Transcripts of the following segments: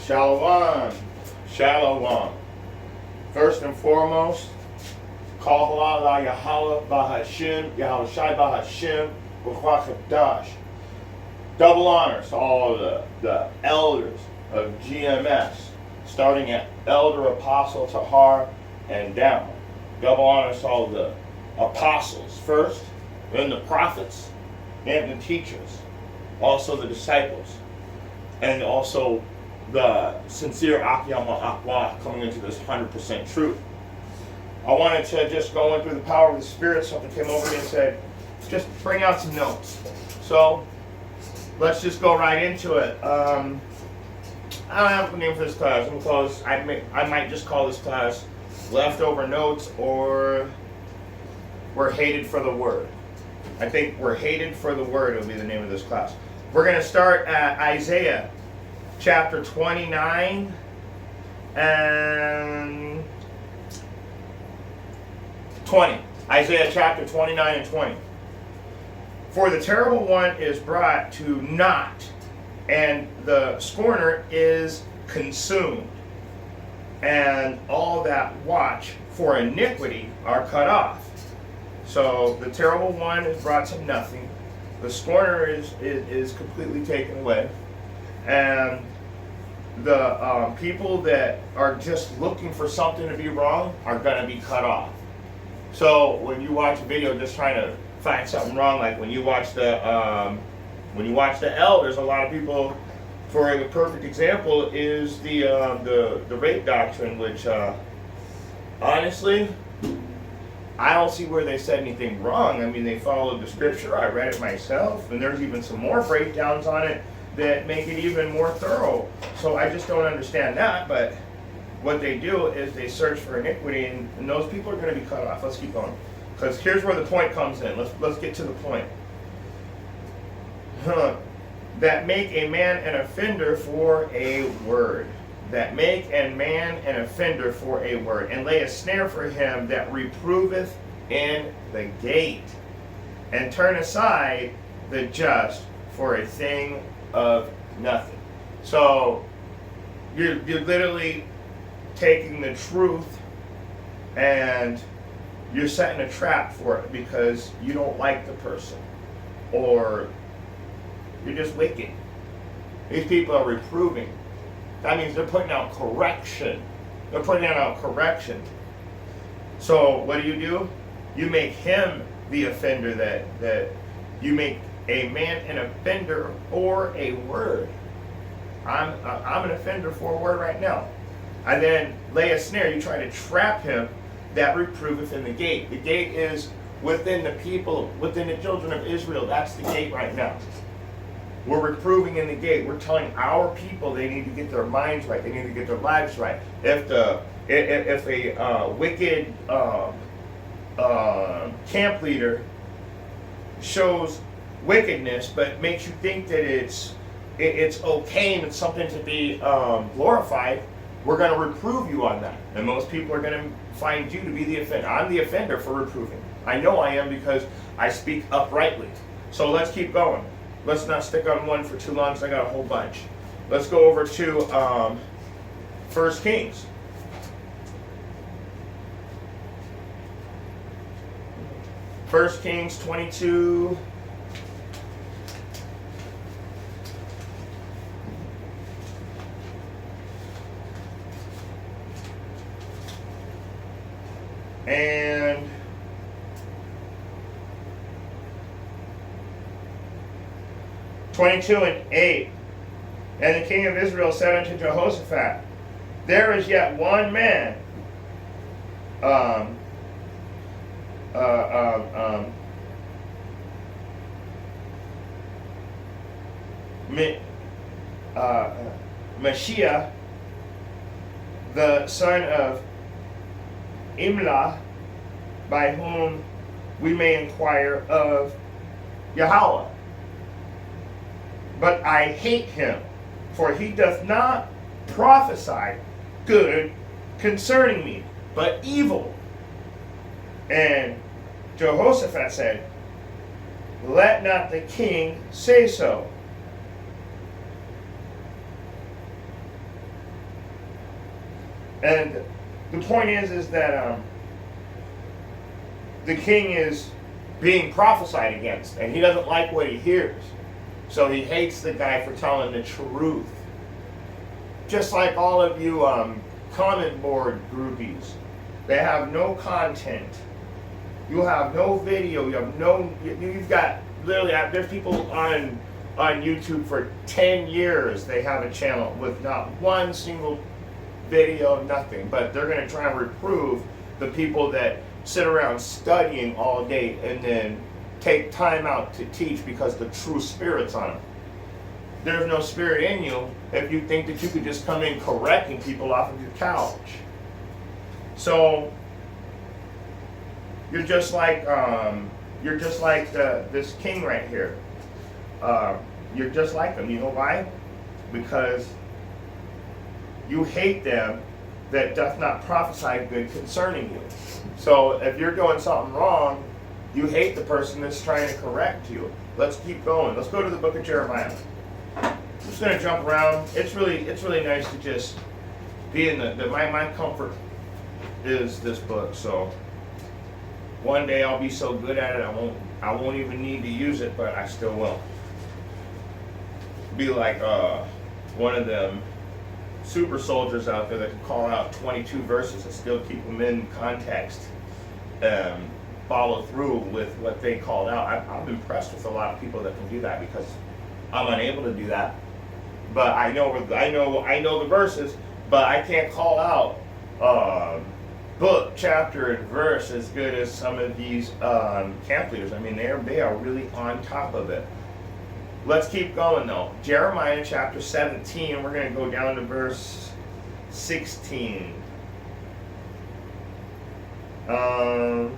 Shalom. Shalom. First and foremost, Kol Halal Yahweh Bahashim, Yahweh Shai Bahashim, B'Chwa Chadash. Double honors to all the elders of GMS, starting at Elder Apostle Tahar and down. Double honors to all the apostles first, then the prophets and the teachers, also the disciples, and also the sincere Akiyama Akwa coming into this 100% truth. I wanted to just go in through the power of the Spirit. Something came over me and said, just bring out some notes. So let's just go right into it. I don't have a name for this class. I might just call this class Leftover Notes, or We're Hated for the Word. I think We're Hated for the Word will be the name of this class. We're going to start at Isaiah chapter 29 and 20. Isaiah chapter 29 and 20. For the terrible one is brought to naught, and the scorner is consumed, and all that watch for iniquity are cut off. So the terrible one is brought to nothing. The scorner is completely taken away. And the people that are just looking for something to be wrong are going to be cut off. So when you watch a video just trying to find something wrong, like when you watch the elders, a lot of people, for the perfect example is the rape doctrine, which honestly, I don't see where they said anything wrong. I mean, they followed the scripture. I read it myself, and there's even some more breakdowns on it that make it even more thorough. So I just don't understand that. But what they do is they search for iniquity, and those people are going to be cut off. Let's keep going, because here's where the point comes in. Let's get to the point. That make a man an offender for a word. That make a man an offender for a word, and lay a snare for him that reproveth in the gate, and turn aside the just for a thing of nothing. So you're literally taking the truth and you're setting a trap for it because you don't like the person, or you're just wicked. These people are reproving. That means they're putting out correction. They're putting out correction. So what do? You make him the offender, that you make a man an offender for a word. I'm an offender for a word right now. I then lay a snare. You try to trap him that reproveth in the gate. The gate is within the people, within the children of Israel. That's the gate right now. We're reproving in the gate. We're telling our people they need to get their minds right. They need to get their lives right. If a wicked camp leader shows wickedness, but makes you think that it's okay and it's something to be glorified, we're going to reprove you on that. And most people are going to find you to be the offender. I'm the offender for reproving. I know I am, because I speak uprightly. So let's keep going. Let's not stick on one for too long, because I got a whole bunch. Let's go over to 1 Kings. First Kings 22. And 22 and 8. And the king of Israel said unto Jehoshaphat, there is yet one man Mashiach, the son of Imlah, by whom we may inquire of Yahweh. But I hate him, for he doth not prophesy good concerning me, but evil. And Jehoshaphat said, let not the king say so. And the point is that the king is being prophesied against, and he doesn't like what he hears. So he hates the guy for telling the truth. Just like all of you comment board groupies. They have no content. You have no video. You've got literally, there's people on YouTube for 10 years. They have a channel with not one single video, nothing. But they're going to try and reprove the people that sit around studying all day and then take time out to teach because the true spirit's on them. There's no spirit in you if you think that you could just come in correcting people off of your couch. So you're just like this king right here. You're just like them. You know why? Because you hate them that doth not prophesy good concerning you. So if you're doing something wrong, you hate the person that's trying to correct you. Let's keep going. Let's go to the book of Jeremiah. I'm just going to jump around. It's really nice to just be in my comfort is this book. So one day I'll be so good at it I won't even need to use it, but I still will. Be like one of them super soldiers out there that can call out 22 verses and still keep them in context. Follow through with what they called out. I'm impressed with a lot of people that can do that because I'm unable to do that. But I know the verses, but I can't call out book, chapter, and verse as good as some of these camp leaders. I mean, they are really on top of it. Let's keep going though. Jeremiah chapter 17. We're going to go down to verse 16. I'm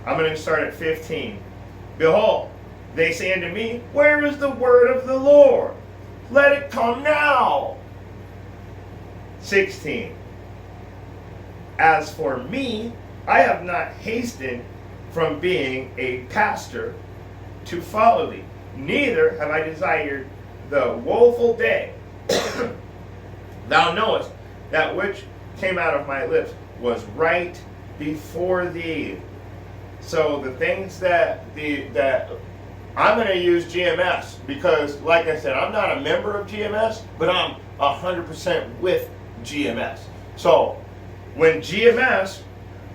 going to start at 15. Behold, they say unto me, where is the word of the Lord? Let it come now. 16. As for me, I have not hastened from being a pastor to follow thee, neither have I desired the woeful day. Thou knowest that which came out of my lips was right before thee. So the things that I'm going to use GMS because, like I said, I'm not a member of GMS, but I'm 100% with GMS. So when GMS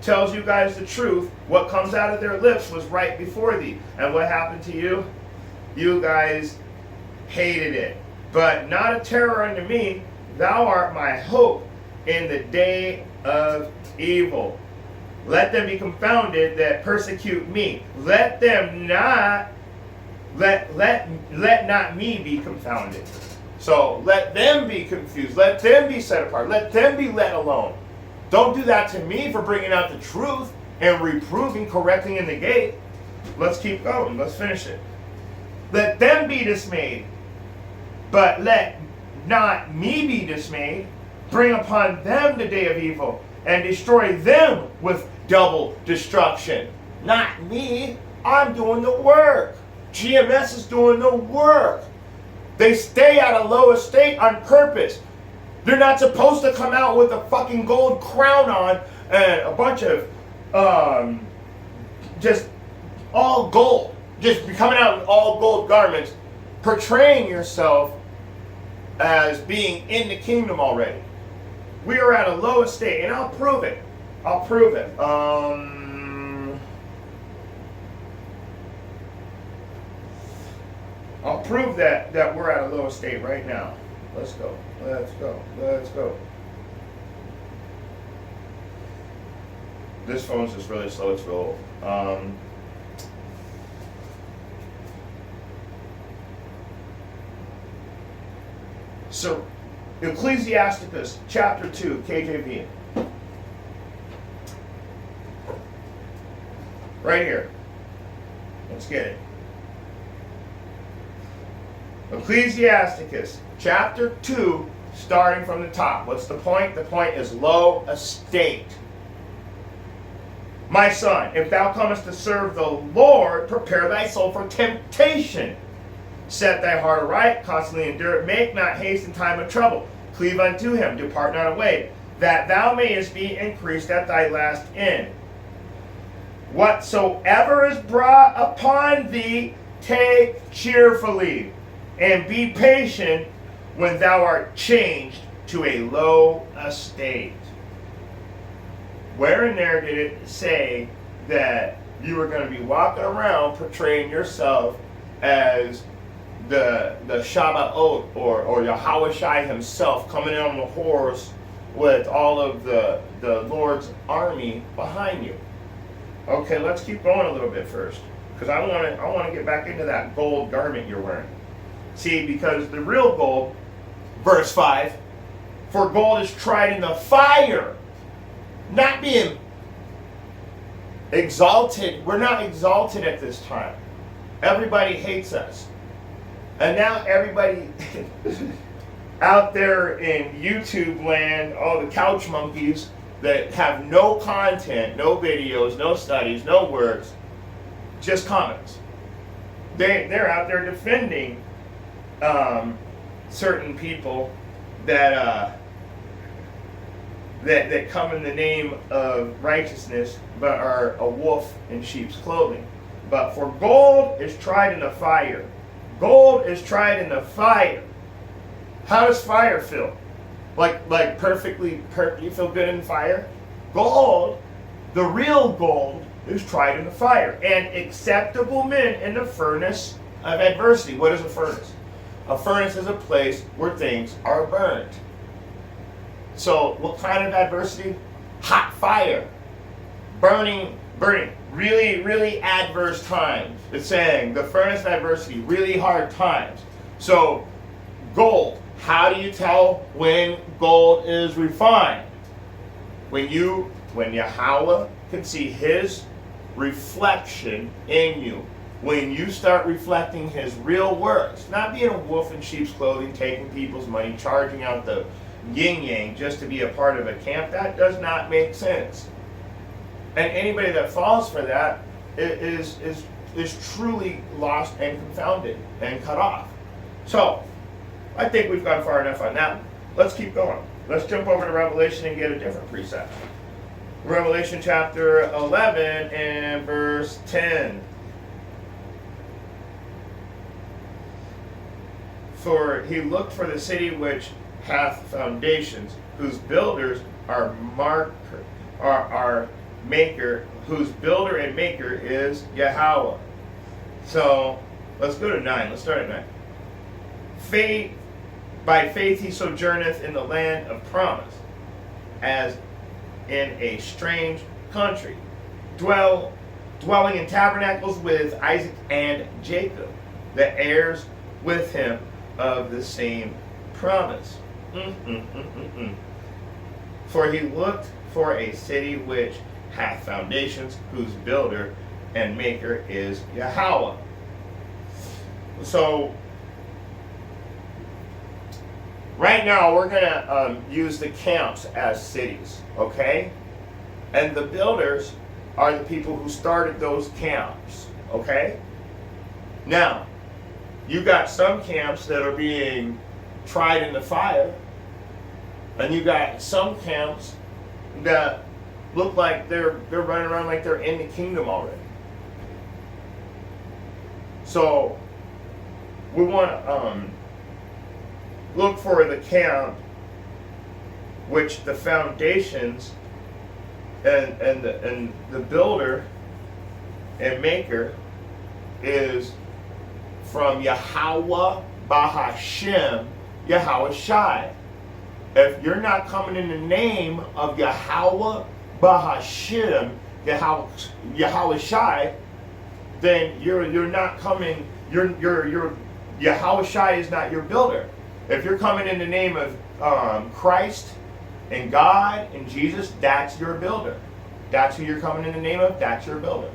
tells you guys the truth, what comes out of their lips was right before thee. And what happened to you? You guys hated it. But not a terror unto me. Thou art my hope in the day of evil. Let them be confounded that persecute me. Let them not, let not me be confounded. So let them be confused. Let them be set apart. Let them be let alone. Don't do that to me for bringing out the truth and reproving, correcting in the gate. Let's keep going. Let's finish it. Let them be dismayed, but let not me be dismayed. Bring upon them the day of evil and destroy them with double destruction. Not me. I'm doing the work. GMS is doing the work. They stay at a low estate on purpose. They're not supposed to come out with a fucking gold crown on and a bunch of just all gold. Just be coming out in all gold garments, portraying yourself as being in the kingdom already. We are at a low estate, and I'll prove it. I'll prove it. I'll prove that we're at a low estate right now. Let's go. Let's go. Let's go. This phone's just really slow. It's real old. So, Ecclesiasticus chapter 2, KJV. Right here. Let's get it. Ecclesiasticus chapter 2, starting from the top. What's the point? The point is low estate. My son, if thou comest to serve the Lord, prepare thy soul for temptation. Set thy heart aright, constantly endure it. Make not haste in time of trouble. Cleave unto him, depart not away. that thou mayest be increased at thy last end. Whatsoever is brought upon thee, take cheerfully, and be patient when thou art changed to a low estate. Where in there did it say that you were going to be walking around portraying yourself as the Shabbat or Yahweh Shai himself coming in on the horse with all of the Lord's army behind you? Okay, let's keep going a little bit first, because I want to get back into that gold garment you're wearing. See, because the real gold, verse 5, for gold is tried in the fire, not being exalted. We're not exalted at this time. Everybody hates us. And now everybody out there in YouTube land, all the couch monkeys that have no content, no videos, no studies, no words, just comments. They're out there defending certain people that come in the name of righteousness, but are a wolf in sheep's clothing. But for gold is tried in the fire. Gold is tried in the fire. How does fire feel? Like perfectly, you feel good in fire? Gold, the real gold, is tried in the fire. And acceptable men in the furnace of adversity. What is a furnace? A furnace is a place where things are burned. So what kind of adversity? Hot fire. Burning. Really, really adverse times. It's saying the furnace of adversity, really hard times. So gold. How do you tell when gold is refined? When Yahweh can see his reflection in you. When you start reflecting his real works. Not being a wolf in sheep's clothing, taking people's money, charging out the yin-yang just to be a part of a camp. That does not make sense. And anybody that falls for that is truly lost and confounded and cut off. So, I think we've gone far enough on that. Let's keep going. Let's jump over to Revelation and get a different precept. Revelation chapter 11 and verse 10. For he looked for the city which hath foundations, whose builders are maker, whose builder and maker is Yahweh. So let's go to 9. Let's start at 9. By faith he sojourneth in the land of promise, as in a strange country, dwelling in tabernacles with Isaac and Jacob, the heirs with him of the same promise. For he looked for a city which hath foundations, whose builder and maker is Yahweh. So right now we're going to use the camps as cities, okay? And the builders are the people who started those camps, okay? Now, you got some camps that are being tried in the fire, and you got some camps that look like they're running around like they're in the kingdom already. So we want to look for the camp which the foundations and the builder and maker is from Yahweh Bahashem, Yahweh Shai. If you're not coming in the name of Yahweh Bahashem, Yahweh Shai, then you're not coming. Your Yahweh Shai is not your builder. If you're coming in the name of Christ and God and Jesus, that's your builder. That's who you're coming in the name of. That's your builder.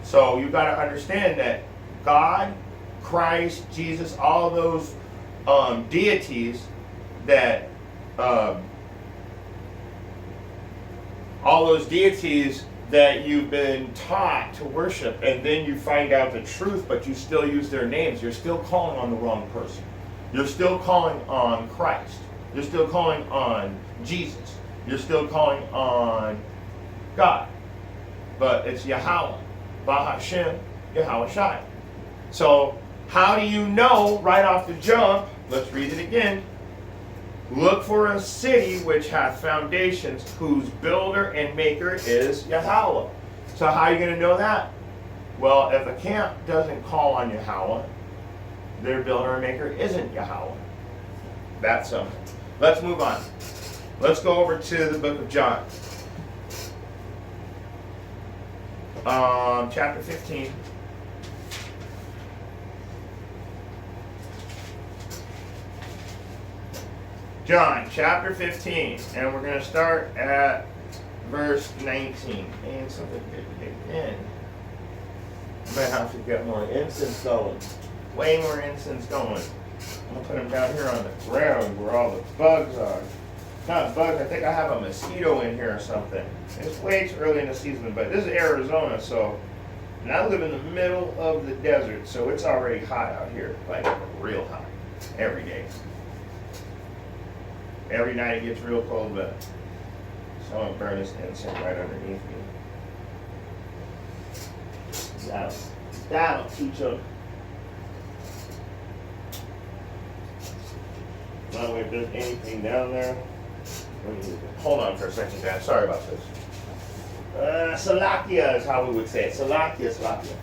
So you got to understand that God, Christ, Jesus, all those deities that you've been taught to worship, and then you find out the truth, but you still use their names. You're still calling on the wrong person. You're still calling on Christ. You're still calling on Jesus. you're still calling on God. But it's Yahweh, Bahashem, Yahweh Shai. So how do you know right off the jump? Let's read it again. Look for a city which hath foundations, whose builder and maker is Yahweh. So how are you going to know that? Well, if a camp doesn't call on Yahweh, their builder and maker isn't Yahweh. That's so. Let's move on. Let's go over to the book of John. Chapter 15. John, chapter 15. And we're going to start at verse 19. And something good to dig in. I'm going to have to get more incense going. Way more incense going. I'm going to put them down here on the ground where all the bugs are. Not bugs, I think I have a mosquito in here or something. It's way too early in the season, but this is Arizona, so, and I live in the middle of the desert, so it's already hot out here, like real hot, every day. Every night it gets real cold, but so I'm going to burn this incense right underneath me. That'll teach them. Not if there's anything down there. Hold on for a second, Dad. Sorry about this. Salakia is how we would say it. Salakia, Salakia.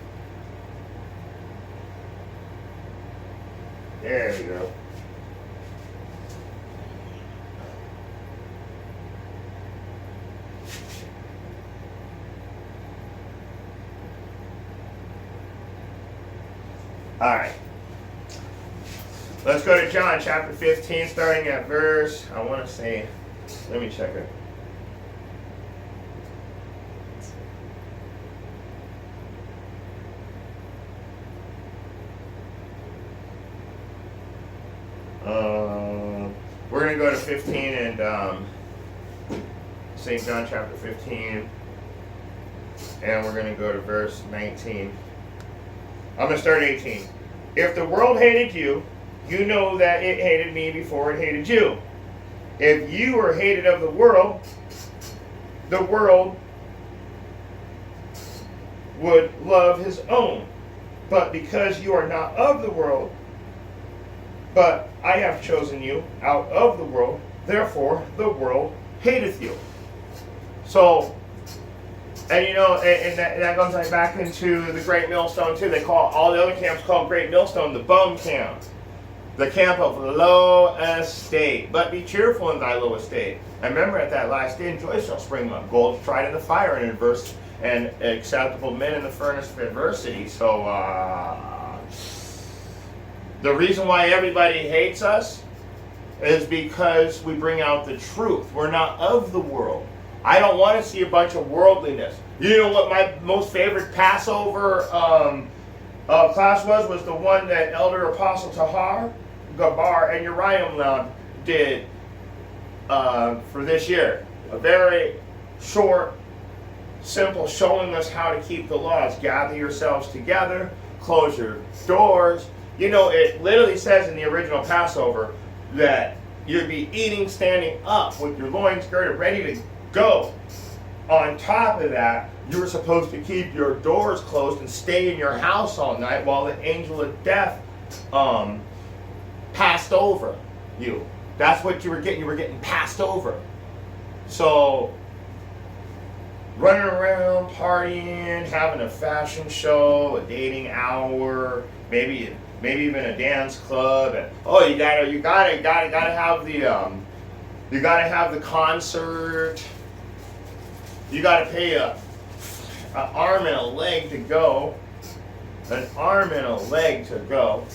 There we go. All right. Let's go to John chapter 15, starting at verse, I want to say, let me check it. We're going to go to 15 and St. John chapter 15, and we're going to go to verse 19. I'm going to start at 18. If the world hated you, you know that it hated me before it hated you. If you were hated of the world would love his own. But because you are not of the world, but I have chosen you out of the world, therefore the world hateth you. So, and you know, and that goes right back into the Great Millstone too. They call all the other camps called Great Millstone the bum camp. The camp of low estate. But be cheerful in thy low estate. And remember, at that last day, joy shall spring up. Gold is tried in the fire, and acceptable men in the furnace of adversity. So, the reason why everybody hates us is because we bring out the truth. We're not of the world. I don't want to see a bunch of worldliness. You know what my most favorite Passover class was the one that Elder Apostle Gabar, and Uriah did for this year. A very short, simple, showing us how to keep the laws. Gather yourselves together, close your doors. You know, it literally says in the original Passover that you'd be eating standing up with your loins girded, ready to go. On top of that, you were supposed to keep your doors closed and stay in your house all night while the angel of death passed over you. That's what you were getting. You were getting passed over. So, running around, partying, having a fashion show, a dating hour, maybe even a dance club. And, oh, you gotta have the concert. You gotta pay an arm and a leg to go. An arm and a leg to go.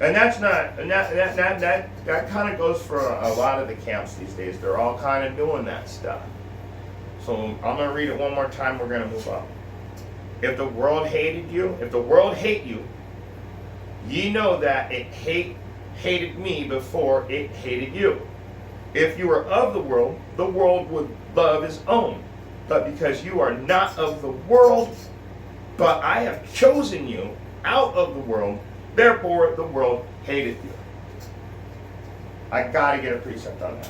And that's not, and that kind of goes for a lot of the camps these days. They're all kind of doing that stuff. So I'm going to read it one more time. We're going to move on. If the world hated you, if the world hate you, ye know that it hated me before it hated you. If you were of the world would love his own. But because you are not of the world, but I have chosen you out of the world, therefore the world hated you. I got to get a precept on that.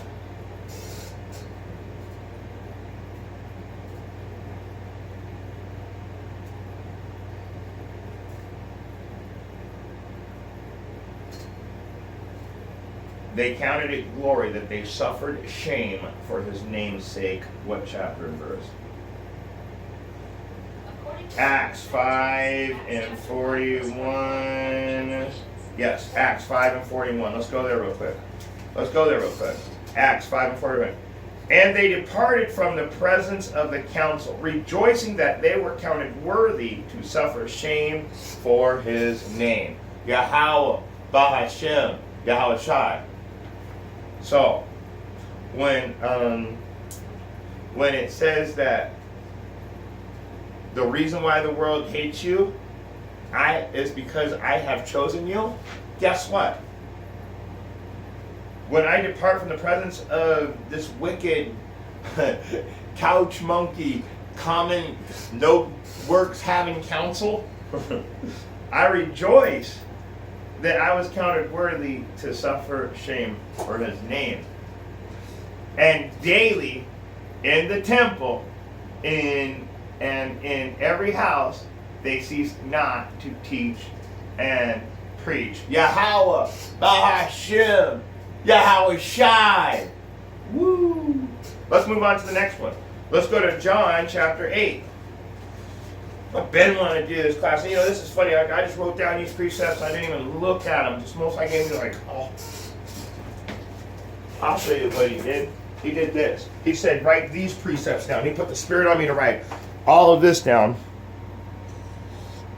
They counted it glory that they suffered shame for his name's sake. What chapter and verse? Acts 5 and 41. Yes, Acts 5 and 41. Let's go there real quick. Acts 5 and 41. And they departed from the presence of the council, rejoicing that they were counted worthy to suffer shame for his name. Yahweh, Bahashem, Yahweh Shai. So, when it says that the reason why the world hates you is because I have chosen you, guess what? When I depart from the presence of this wicked couch monkey, common, no works having counsel, I rejoice that I was counted worthy to suffer shame for his name. And daily in the temple, and in every house, they cease not to teach and preach. Yahweh, Bahashem, Yahweh Shai. Woo! Let's move on to the next one. Let's go to John chapter 8. I've been wanting to do this class. You know, this is funny. I just wrote down these precepts. I didn't even look at them. Just most I gave me like, oh. I'll show you what he did. He did this. He said, write these precepts down. He put the Spirit on me to write all of this down.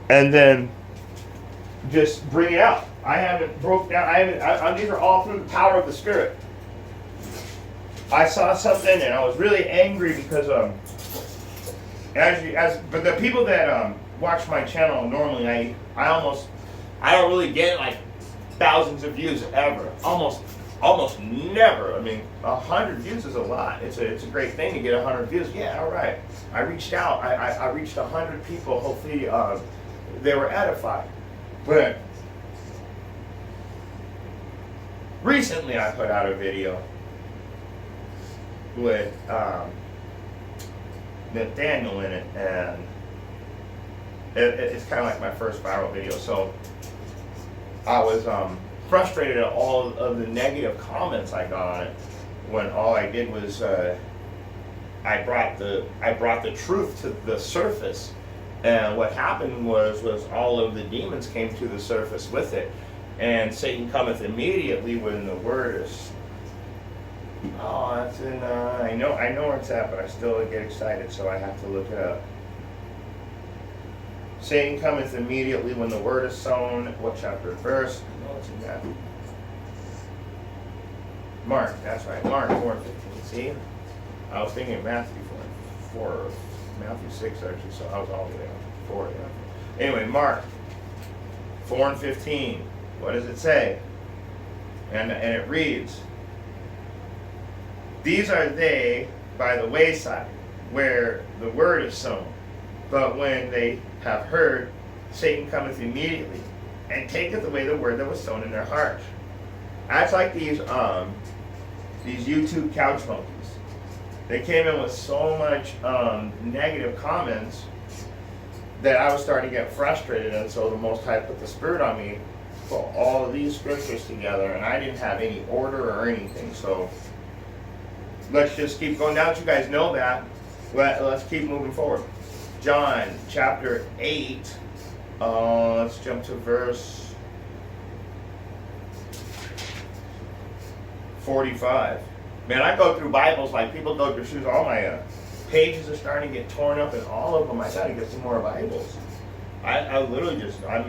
And then just bring it out. I haven't broke down. These are all through the power of the Spirit. I saw something and I was really angry because but the people that watch my channel normally, I don't really get like thousands of views ever. Almost never. I mean, 100 views is a lot. It's a great thing to get 100 views. Yeah, all right. I reached out. I reached 100 people. Hopefully, they were edified. But recently, I put out a video with Nathaniel in it, and it's kind of like my first viral video. So I was frustrated at all of the negative comments I got on it, when all I did was I brought the truth to the surface, and what happened was all of the demons came to the surface with it, and Satan cometh immediately when the word is. Oh, that's in. I know where it's at, but I still get excited, so I have to look it up. Satan cometh immediately when the word is sown. What chapter and verse? No, it's in Matthew. Mark, that's right. Mark 4:15. See, I was thinking Matthew 4, Matthew 6 actually, so I was all the way up 4. Yeah. Anyway, Mark 4:15. What does it say? And it reads. These are they by the wayside, where the word is sown. But when they have heard, Satan cometh immediately, and taketh away the word that was sown in their hearts. That's like these YouTube couch monkeys. They came in with so much negative comments that I was starting to get frustrated, and so the Most High put the Spirit on me, put all of these scriptures together, and I didn't have any order or anything, so let's just keep going. Now that you guys know that, let's keep moving forward. John chapter 8. Let's jump to verse 45. Man, I go through Bibles like people go through shoes. All my pages are starting to get torn up, and all of them. I got to get some more Bibles. I literally just, I'm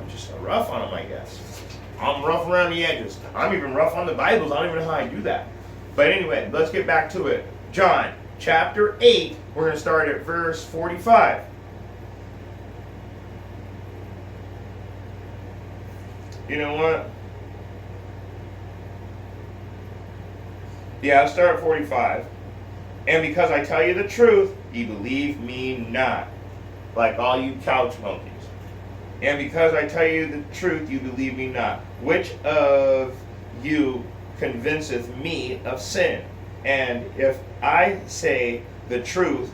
just rough on them, I guess. I'm rough around the edges. I'm even rough on the Bibles. I don't even know how I do that. But anyway, let's get back to it. John chapter 8, we're going to start at verse 45. You know what? Yeah, I'll start at 45. And because I tell you the truth, ye believe me not, like all you couch monkeys. And because I tell you the truth, you believe me not. Which of you convinceth me of sin. And if I say the truth,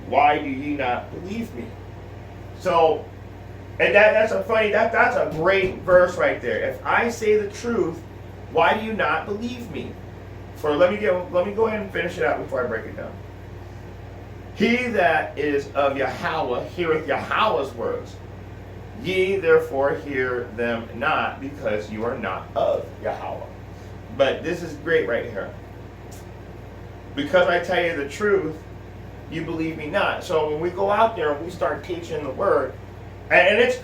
why do ye not believe me? So, and that's a great verse right there. If I say the truth, why do you not believe me? Let me go ahead and finish it out before I break it down. He that is of Yahweh heareth Yahweh's words. Ye therefore hear them not, because you are not of Yahweh. But this is great right here. Because I tell you the truth, you believe me not. So when we go out there and we start teaching the word, and it's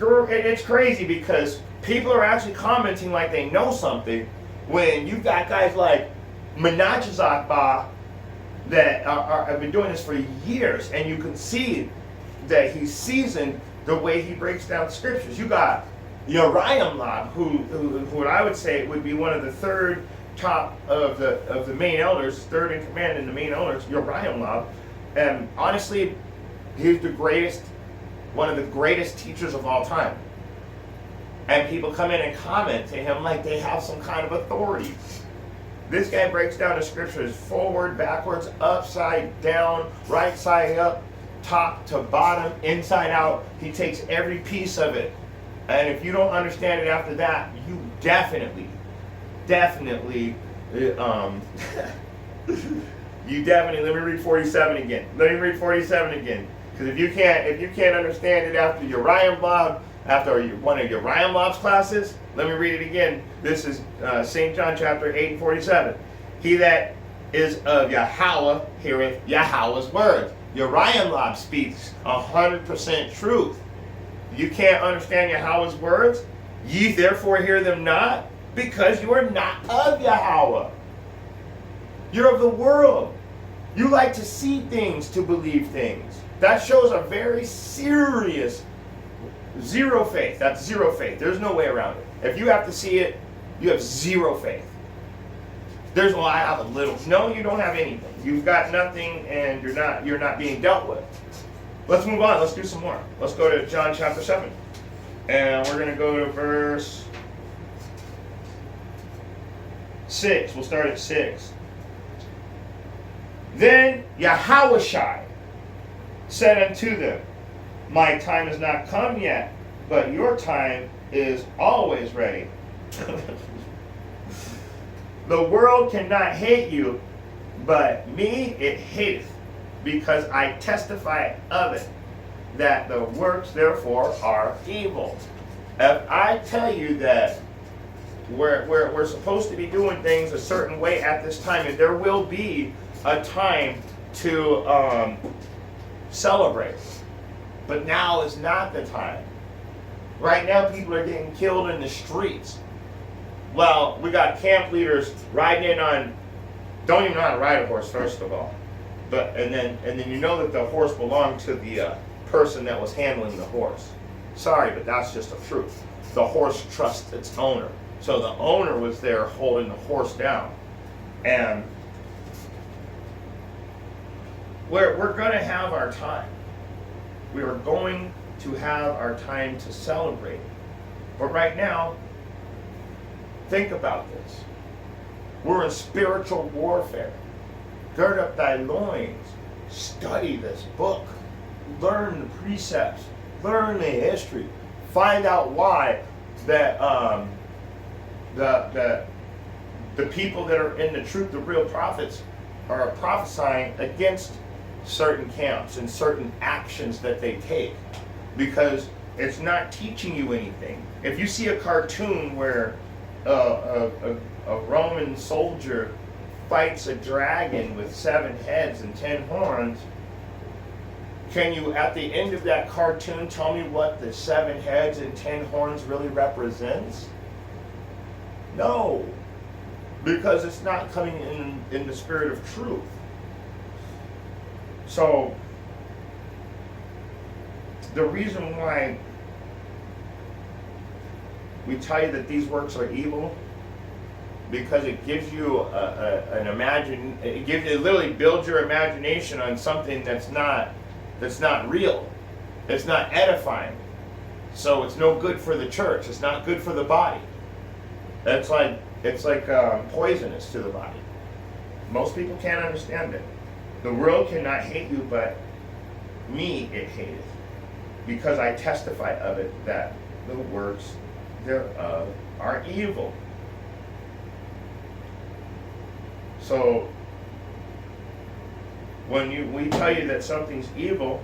crazy because people are actually commenting like they know something, when you've got guys like Menachezakba that have been doing this for years, and you can see that he's seasoned the way he breaks down scriptures. You got Uriah Lab, who I would say would be one of the third top of the main elders, third in command in the main elders, Uriah Lab. And honestly, he's one of the greatest teachers of all time. And people come in and comment to him like they have some kind of authority. This guy breaks down the scriptures forward, backwards, upside down, right side up, top to bottom, inside out. He takes every piece of it. And if you don't understand it after that, you definitely, let me read 47 again. Because if you can't understand it after Uriah Blob, after one of Uriah Blob's classes, let me read it again. This is St. John chapter 8 and 47. He that is of Yahweh heareth Yahweh's words. Uriah Blob speaks 100% truth. You can't understand Yahweh's words? Ye therefore hear them not, because you are not of Yahweh. You're of the world. You like to see things to believe things. That shows a very serious zero faith. That's zero faith. There's no way around it. If you have to see it, you have zero faith. There's, well, I have a little. No, you don't have anything. You've got nothing, and you're not being dealt with. Let's move on. Let's do some more. Let's go to John chapter 7. And we're going to go to verse 6. We'll start at 6. Then Yahushua said unto them, my time is not come yet, but your time is always ready. The world cannot hate you, but me it hateth, because I testify of it, that the works therefore are evil. If I tell you that we're supposed to be doing things a certain way at this time, and there will be a time to celebrate, but now is not the time. Right now people are getting killed in the streets. Well, we got camp leaders riding in on, don't even know how to ride a horse, first of all. And then you know that the horse belonged to the person that was handling the horse. Sorry, but that's just the truth. The horse trusts its owner. So the owner was there holding the horse down. And we're going to have our time. We are going to have our time to celebrate. But right now, think about this. We're in spiritual warfare. Gird up thy loins. Study this book. Learn the precepts. Learn the history. Find out why that the people that are in the truth, the real prophets, are prophesying against certain camps and certain actions that they take, because it's not teaching you anything. If you see a cartoon where a Roman soldier fights a dragon with 7 heads and 10 horns, can you, at the end of that cartoon, tell me what the 7 heads and 10 horns really represents? No, because it's not coming in the spirit of truth. So, the reason why we tell you that these works are evil, because it gives you it literally builds your imagination on something that's not real. It's not edifying. So it's no good for the church. It's not good for the body. It's like It's like poisonous to the body. Most people can't understand it. The world cannot hate you, but me it hateth, because I testify of it that the works thereof are evil. So when we tell you that something's evil,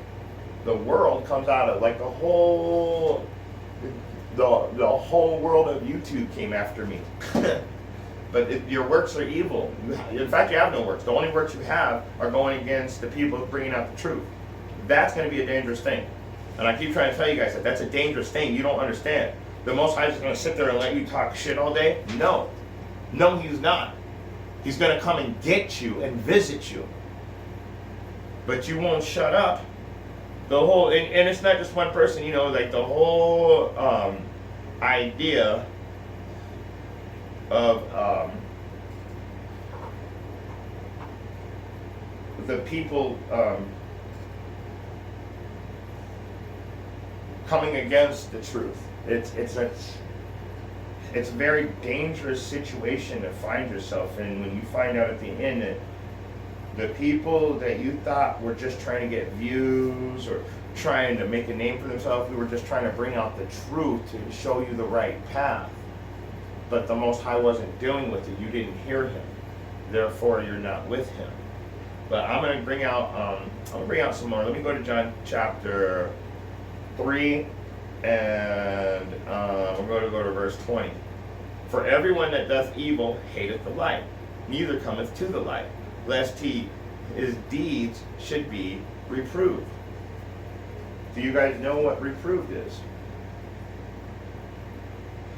the world comes out of, like, the whole world of YouTube came after me. But if your works are evil, in fact, you have no works. The only works you have are going against the people bringing out the truth. That's going to be a dangerous thing. And I keep trying to tell you guys that that's a dangerous thing. You don't understand. The Most High is going to sit there and let you talk shit all day? No. No, He's not. He's going to come and get you and visit you. But you won't shut up. The whole, and it's not just one person, you know, like the whole idea of the people coming against the truth. It's a very dangerous situation to find yourself in when you find out at the end that the people that you thought were just trying to get views or trying to make a name for themselves, we were just trying to bring out the truth to show you the right path. But the Most High wasn't dealing with it. You didn't hear Him. Therefore, you're not with Him. But I'm going to bring out some more. Let me go to John chapter 3, and we're going to go to verse 20. For everyone that doth evil hateth the light, neither cometh to the light, lest his deeds should be reproved. Do you guys know what reproved is?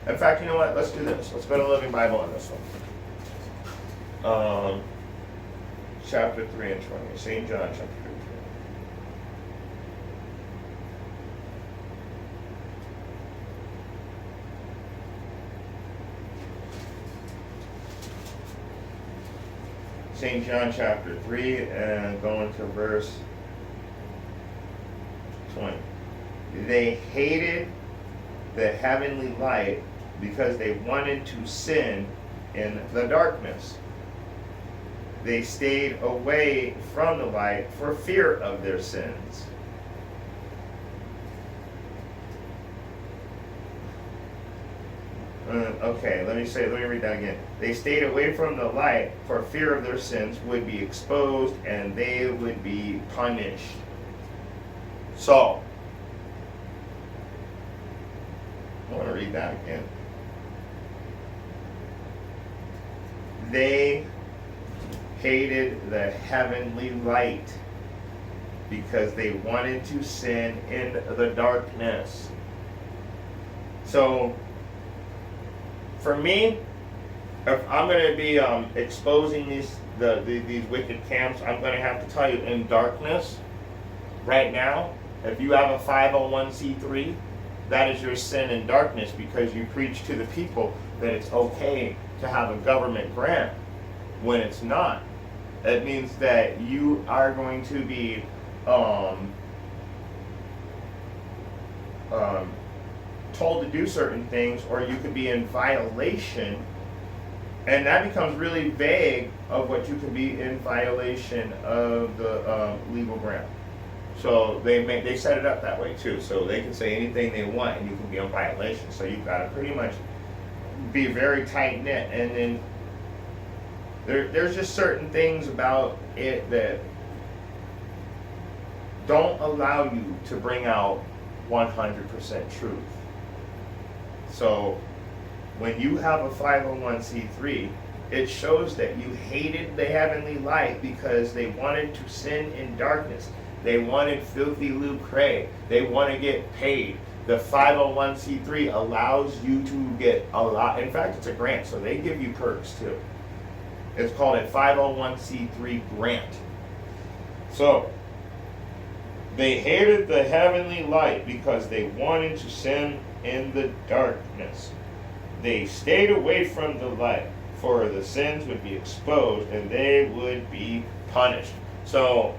In fact, you know what? Let's do this. Let's go to Living Bible on this one. Chapter 3 and 20. St. John chapter 3 and 20. St. John chapter 3 and going to verse 20. They hated the heavenly light because they wanted to sin in the darkness. They stayed away from the light for fear of their sins. Okay, let me read that again. They stayed away from the light for fear of their sins would be exposed and they would be punished. So, I want to read that again. They hated the heavenly light because they wanted to sin in the darkness. So, for me, if I'm going to be exposing these wicked camps, I'm going to have to tell you, in darkness, right now, if you have a 501c3, that is your sin in darkness, because you preach to the people that it's okay to have a government grant when it's not. It means that you are going to be told to do certain things, or you could be in violation, and that becomes really vague of what you could be in violation of the legal grant. So they set it up that way too, so they can say anything they want and you can be in violation. So you've got to pretty much be very tight knit, and then there's just certain things about it that don't allow you to bring out 100% truth. So when you have a 501c3, it shows that you hated the heavenly light because they wanted to sin in darkness. They wanted filthy lucre. They want to get paid. The 501c3 allows you to get a lot. In fact, it's a grant, so they give you perks too. It's called a 501c3 grant. So they hated the heavenly light because they wanted to sin in the darkness. They stayed away from the light, for the sins would be exposed and they would be punished. So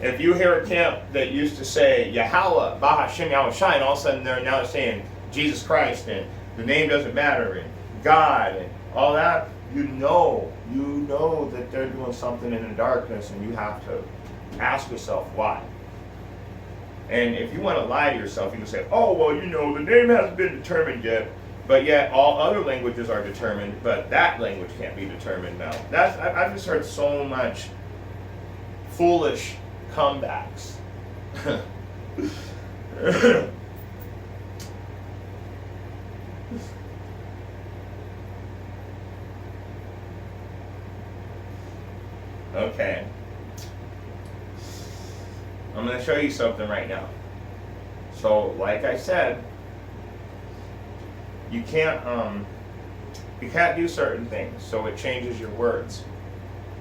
if you hear a camp that used to say Yahweh, Bahashem Yahushai, and all of a sudden they're now saying Jesus Christ and the name doesn't matter and God and all that, you know that they're doing something in the darkness, and you have to ask yourself why. And if you want to lie to yourself, you can say, oh, well, the name hasn't been determined yet, but yet all other languages are determined, but that language can't be determined now. I've just heard so much foolish comebacks. Okay. I'm going to show you something right now. So, like I said, you can't do certain things, so it changes your words.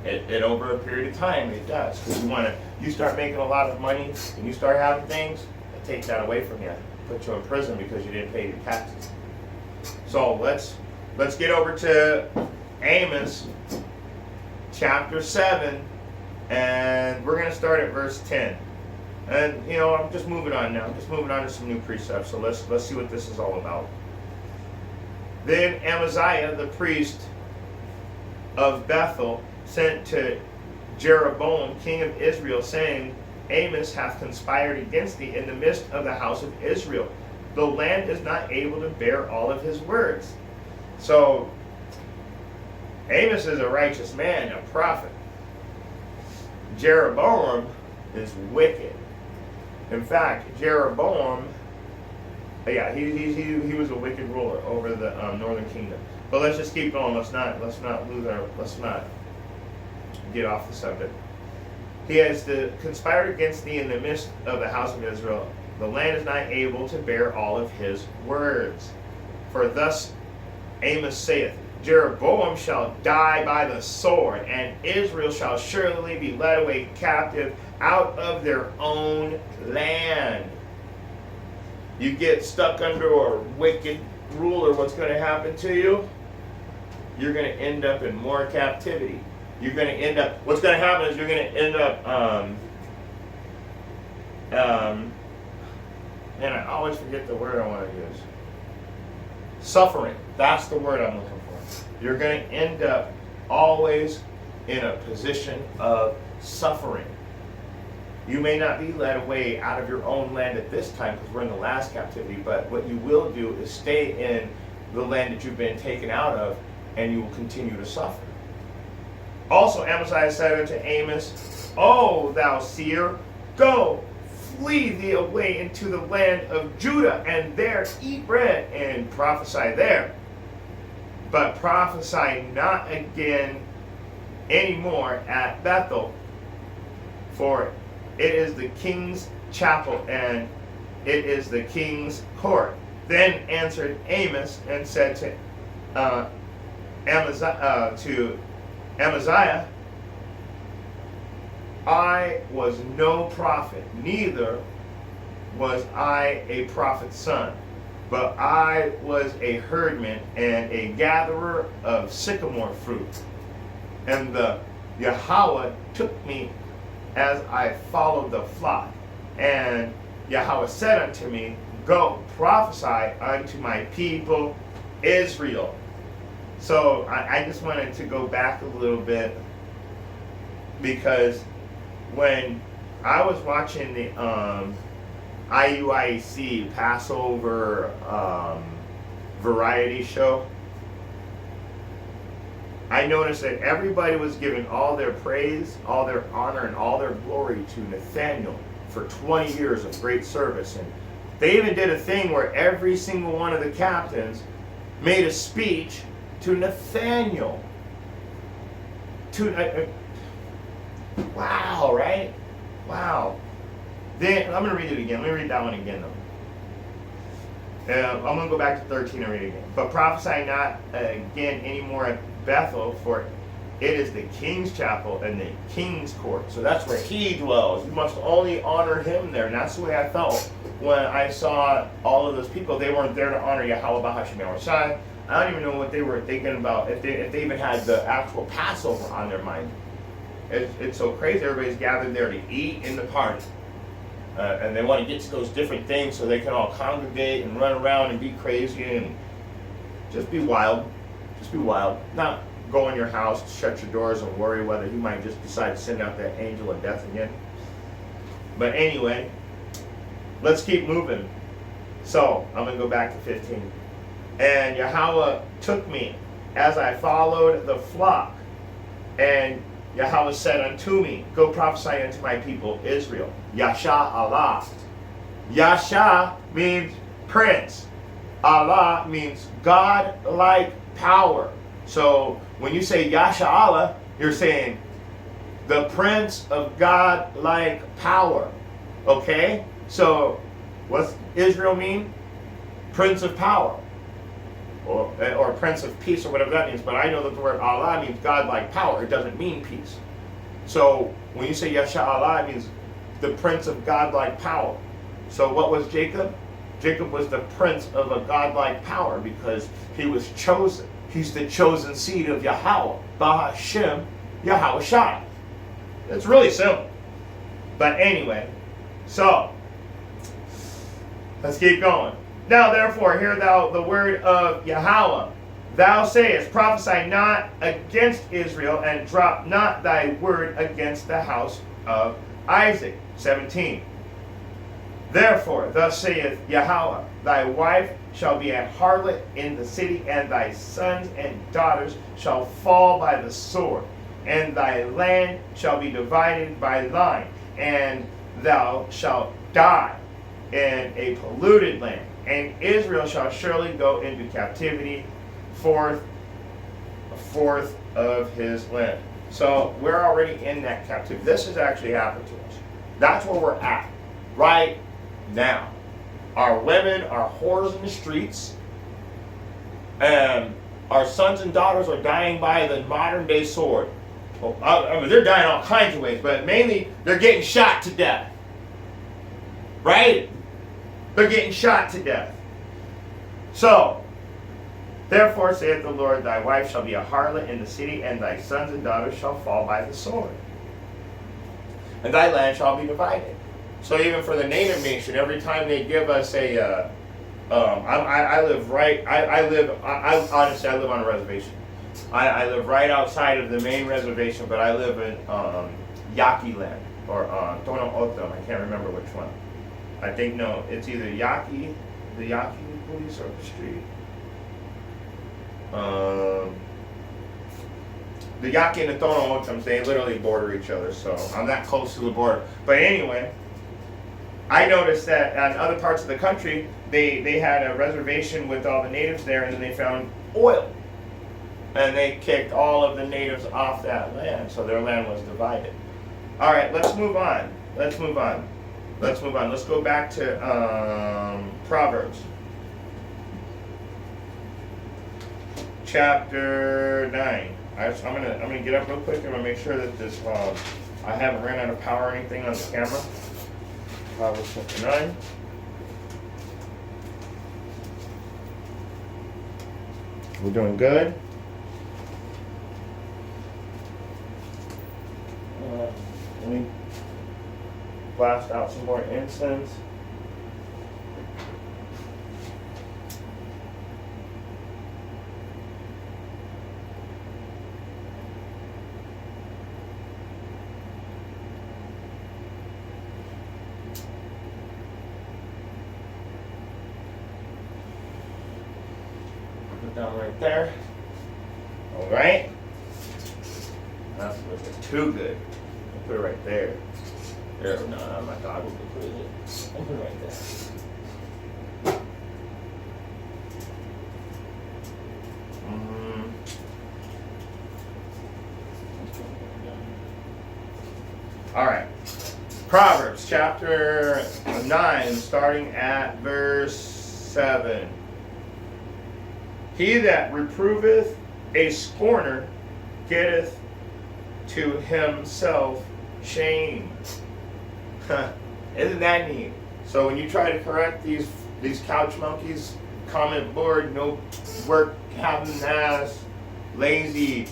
It over a period of time, it does. Because you start making a lot of money, and you start having things, it takes that away from you. Put you in prison because you didn't pay your taxes. So let's get over to Amos chapter 7, and we're going to start at verse 10. And I'm just moving on now. I'm just moving on to some new precepts. So let's see what this is all about. Then Amaziah the priest of Bethel sent to Jeroboam king of Israel, saying, Amos hath conspired against thee in the midst of the house of Israel. The land is not able to bear all of his words. So Amos is a righteous man, a prophet. Jeroboam is wicked. In fact, Jeroboam, he was a wicked ruler over the northern kingdom. But let's just keep going. Let's not get off the subject. He has conspired against thee in the midst of the house of Israel. The land is not able to bear all of his words. For thus Amos saith, Jeroboam shall die by the sword, and Israel shall surely be led away captive out of their own land. You get stuck under a wicked ruler, what's going to happen to you? You're going to end up in more captivity. What's going to happen is you're going to end up, and I always forget the word I want to use. Suffering. That's the word I'm looking for. You're going to end up always in a position of suffering. You may not be led away out of your own land at this time because we're in the last captivity, but what you will do is stay in the land that you've been taken out of, and you will continue to suffer. Also Amaziah said unto Amos, O thou seer, go, flee thee away into the land of Judah, and there eat bread, and prophesy there. But prophesy not again any more at Bethel, for it is the king's chapel, and it is the king's court. Then answered Amos and said to Amaziah, I was no prophet, neither was I a prophet's son, but I was a herdman and a gatherer of sycamore fruit. And the Yahweh took me as I followed the flock. And Yahweh said unto me, go, prophesy unto my people Israel. So I just wanted to go back a little bit, because when I was watching the IUIC Passover variety show, I noticed that everybody was giving all their praise, all their honor, and all their glory to Nathaniel for 20 years of great service. And they even did a thing where every single one of the captains made a speech to Nathaniel. Wow, right? Wow. Then I'm going to read it again. Let me read that one again, though. I'm going to go back to 13 and read it again. But prophesy not again anymore at Bethel, for it is the king's chapel and the king's court. So that's where he dwells. You must only honor him there. And that's the way I felt when I saw all of those people. They weren't there to honor Yahweh Bahashim Yahushai. I don't even know what they were thinking about, if they even had the actual Passover on their mind. It's so crazy. Everybody's gathered there to eat in the party. And they want to get to those different things so they can all congregate and run around and be crazy and just be wild. Just be wild. Not go in your house, shut your doors, and worry whether he might just decide to send out that angel of death again. But anyway, let's keep moving. So, I'm going to go back to 15. And Yahweh took me as I followed the flock. And Yahweh said unto me, go prophesy unto my people Israel. Yasha Allah. Yasha means prince. Allah means God-like power. So when you say Yasha Allah, you're saying the prince of God-like power. Okay? So what's Israel mean? Prince of power. Or prince of peace, or whatever that means. But I know that the word Allah means God-like power. It doesn't mean peace. So when you say Yasha Allah, it means the prince of God-like power. So what was Jacob? Jacob was the prince of a God-like power because he was chosen. He's the chosen seed of Yahweh. Bahashem Yahweh Shai. It's really simple. But anyway, so let's keep going. Now therefore, hear thou the word of Yahweh. Thou sayest, prophesy not against Israel, and drop not thy word against the house of Isaac. 17. Therefore, thus saith Yahweh, thy wife shall be a harlot in the city, and thy sons and daughters shall fall by the sword, and thy land shall be divided by thine, and thou shalt die in a polluted land. And Israel shall surely go into captivity, a fourth of his land. So we're already in that captivity. This has actually happened to us. That's where we're at right now. Our women are whores in the streets, and our sons and daughters are dying by the modern day sword. Well, I mean, they're dying all kinds of ways, but mainly they're getting shot to death. Right? They're getting shot to death. So, therefore saith the Lord, thy wife shall be a harlot in the city, and thy sons and daughters shall fall by the sword. And thy land shall be divided. So even for the native nation, every time they give us a, honestly, I live on a reservation. I live right outside of the main reservation, but I live in Yaqui land, or Tono Otam, I can't remember which one. I think, no, it's either Yaqui, the Yaqui police, or the street. The Yaqui and the Tono Otams, they literally border each other, so I'm that close to the border. But anyway, I noticed that in other parts of the country, they had a reservation with all the natives there, and then they found oil. And they kicked all of the natives off that land, so their land was divided. All right, let's move on. Let's go back to Proverbs. Chapter 9. I'm gonna get up real quick. I'm gonna make sure that this I haven't ran out of power or anything on the camera. Proverbs chapter 9. We're doing good. Let me blast out some more incense. Put down right there. All right. That's looking too good. I'll put it right there. There, no, my dog will put it in. I'll put it right there. All right. Proverbs chapter 9, starting at verse 7. He that reproveth a scorner getteth to himself shame. Isn't that neat? So when you try to correct these couch monkeys, comment board, no work having ass, lazy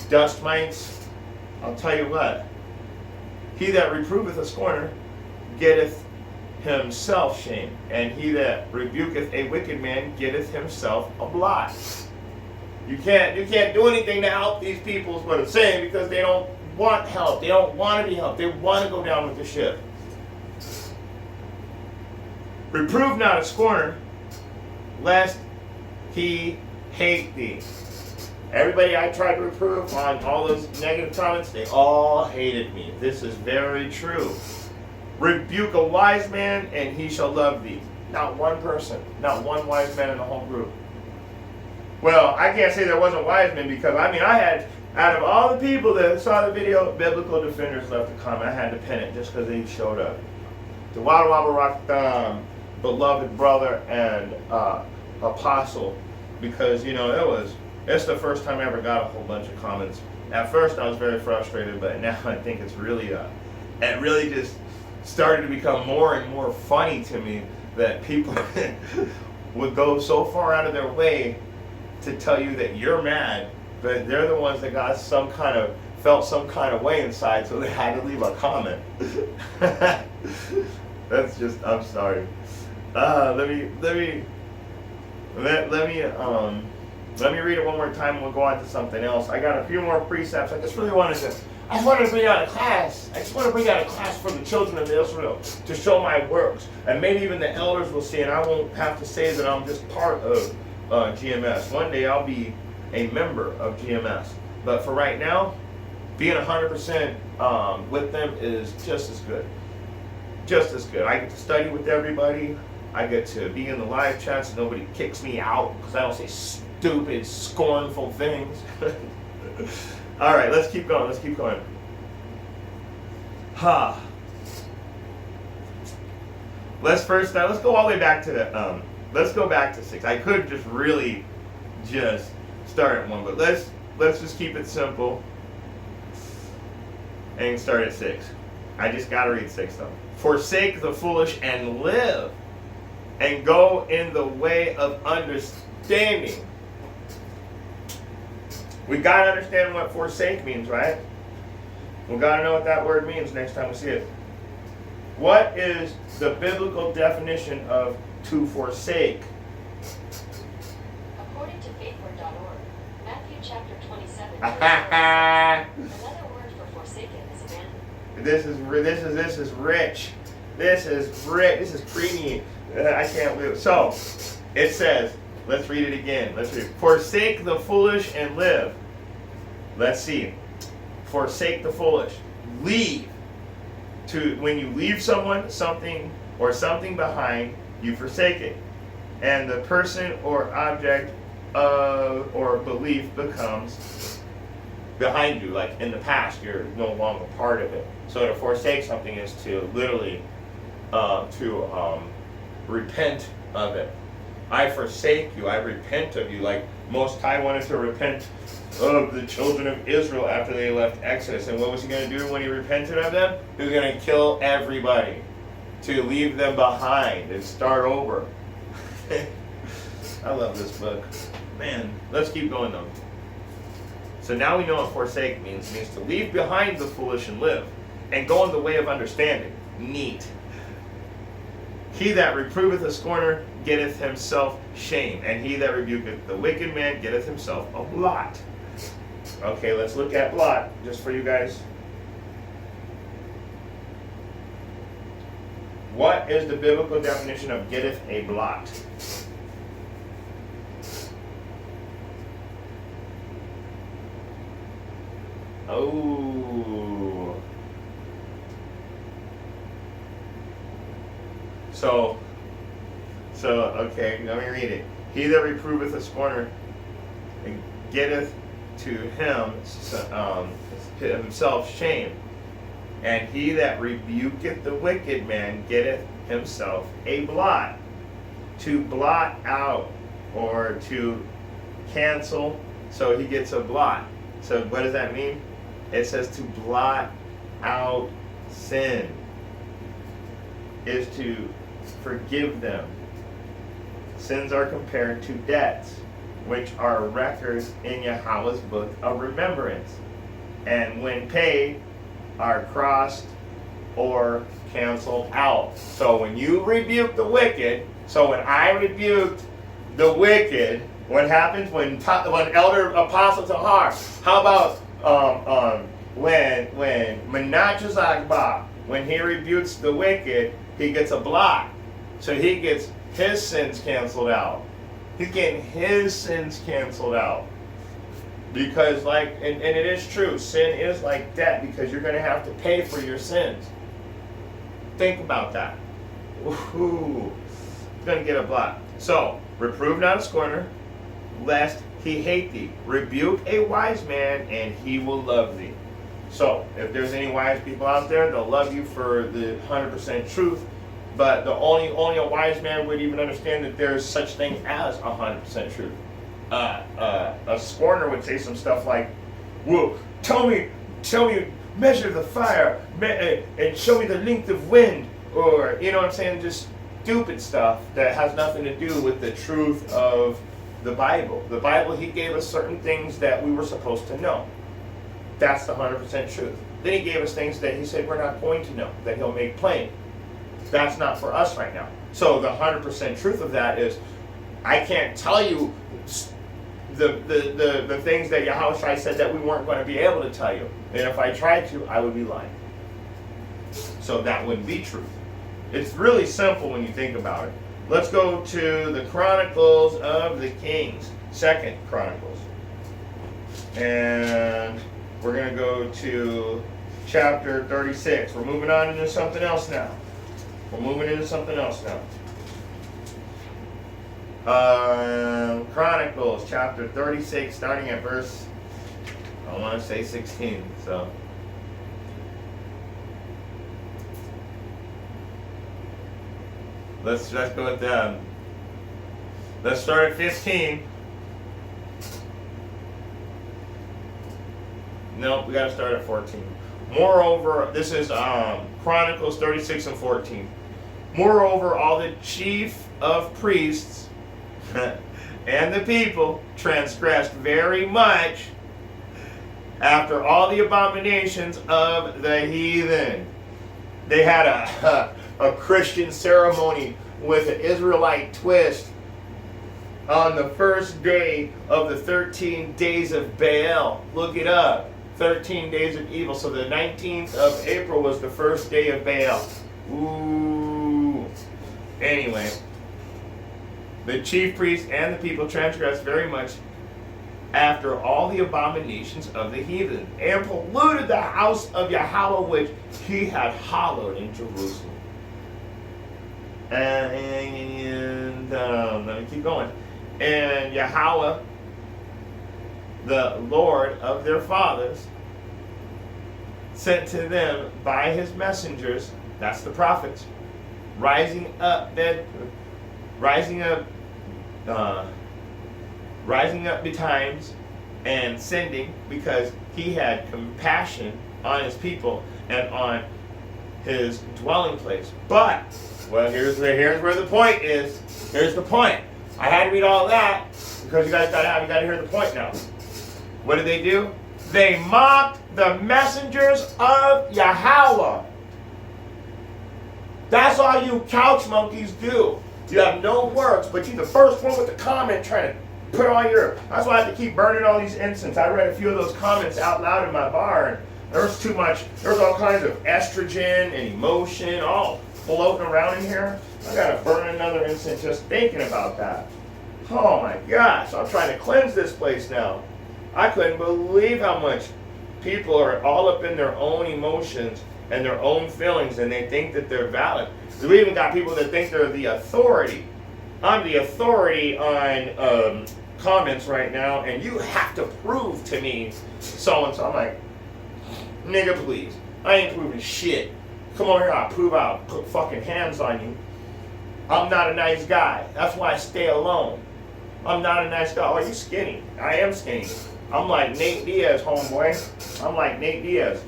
dust mites, I'll tell you what. He that reproveth a scorner getteth himself shame, and he that rebuketh a wicked man getteth himself a blot. You can't do anything to help these people is what I'm saying, because they don't want help. They don't want to be helped. They want to go down with the ship. Reprove not a scorner, lest he hate thee. Everybody I tried to reprove on all those negative comments, they all hated me. This is very true. Rebuke a wise man, and he shall love thee. Not one person, not one wise man in the whole group. Well, I can't say there wasn't wise men, because I had, out of all the people that saw the video, Biblical Defenders left a comment. I had to pin it just because they showed up. The Wada Wada Rock beloved brother and apostle, because it's the first time I ever got a whole bunch of comments. At first I was very frustrated, but now I think it's really it really just started to become more and more funny to me that people would go so far out of their way to tell you that you're mad, but they're the ones that felt some kind of way inside, so they had to leave a comment. That's just, I'm sorry. Let me read it one more time and we'll go on to something else. I got a few more precepts. I just wanted to bring out a class. I just want to bring out a class for the children of Israel to show my works. And maybe even the elders will see, and I won't have to say that I'm just part of GMS. One day I'll be a member of GMS. But for right now, being 100% with them is just as good. Just as good. I get to study with everybody. I get to be in the live chats and nobody kicks me out because I don't say stupid, scornful things. All right, let's keep going. Let's go all the way back to let's go back to 6. I could just really just start at 1, but let's just keep it simple and start at 6. I just got to read 6 though. Forsake the foolish and live, and go in the way of understanding. We got to understand what forsake means, right? We got to know what that word means next time we see it. What is the biblical definition of to forsake? According to faithword.org, Matthew chapter 27, another word for forsaken is abandoned. This is rich. This is creamy. I can't live. So, it says, let's read it again. Let's read it. Forsake the foolish and live. Let's see. Forsake the foolish. Leave. When you leave someone, something, or something behind, you forsake it. And the person or object or belief becomes behind you. Like in the past, you're no longer part of it. So to forsake something is to literally repent of it. I forsake you. I repent of you. Like Most High wanted to repent of the children of Israel after they left Exodus. And what was he going to do when he repented of them? He was going to kill everybody, to leave them behind and start over. I love this book. Man, let's keep going though. So now we know what forsake means. It means to leave behind the foolish and live, and go in the way of understanding. Neat. He that reproveth a scorner getteth himself shame, and he that rebuketh the wicked man getteth himself a blot. Okay, let's look at blot, just for you guys. What is the biblical definition of getteth a blot? Oh. So, okay, let me read it. He that reproveth a scorner getteth to himself shame, and he that rebuketh the wicked man getteth himself a blot. To blot out, or to cancel, so he gets a blot. So what does that mean? It says to blot out sin is to forgive them. Sins are compared to debts, which are records in Yahweh's book of remembrance, and when paid are crossed or canceled out. So when you rebuke the wicked, so when I rebuked the wicked, What happens when elder apostle Tahar? How about when Menachus Agba, when he rebukes the wicked, he gets a block, so he gets his sins canceled out. He's getting his sins canceled out. Because and it is true, sin is like debt, because you're going to have to pay for your sins. Think about that. Ooh, going to get a block. So, reprove not a scorner, lest he hate thee. Rebuke a wise man, and he will love thee. So, if there's any wise people out there, they'll love you for the 100% truth. But only a wise man would even understand that there's such thing as 100% truth. A scorner would say some stuff like, "Whoa, tell me, measure the fire, and show me the length of wind," or you know what I'm saying, just stupid stuff that has nothing to do with the truth of the Bible. The Bible, he gave us certain things that we were supposed to know. That's the 100% truth. Then he gave us things that he said we're not going to know, that he'll make plain. That's not for us right now. So the 100% truth of that is, I can't tell you the things that Yahushua said that we weren't going to be able to tell you. And if I tried to, I would be lying. So that wouldn't be truth. It's really simple when you think about it. Let's go to the Chronicles of the Kings, 2nd Chronicles. And we're going to go to chapter 36. We're moving on into something else now. Chronicles chapter 36, starting at verse, I want to say 16. So let's go with them. Let's start at 15. Nope, we got to start at 14. Moreover, this is Chronicles 36 and 14. Moreover, all the chief of priests and the people transgressed very much after all the abominations of the heathen. They had a Christian ceremony with an Israelite twist on the first day of the 13 days of Baal. Look it up. 13 days of evil. So the 19th of April was the first day of Baal. Ooh. Anyway, the chief priests and the people transgressed very much after all the abominations of the heathen, and polluted the house of Yahweh which he had hallowed in Jerusalem. And let me keep going. And Yahweh, the Lord of their fathers, sent to them by his messengers, that's the prophets, rising up betimes and sending, because he had compassion on his people and on his dwelling place. But, well, here's where the point is. Here's the point. I had to read all that because you got to hear the point now. What did they do? They mocked the messengers of Yahweh. That's all you couch monkeys do. You have no works, but you're the first one with the comment trying to put on your... That's why I have to keep burning all these incense. I read a few of those comments out loud in my bar, and there was too much. There was all kinds of estrogen and emotion all floating around in here. I got to burn another incense just thinking about that. Oh my gosh, I'm trying to cleanse this place now. I couldn't believe how much people are all up in their own emotions and their own feelings, and they think that they're valid. We even got people that think they're the authority. I'm the authority on comments right now, and you have to prove to me so-and-so. I'm like, nigga, please. I ain't proving shit. Come over here, I'll prove I'll put fucking hands on you. I'm not a nice guy. That's why I stay alone. I'm not a nice guy. Oh, you skinny. I am skinny. I'm like Nate Diaz, homeboy. I'm like Nate Diaz.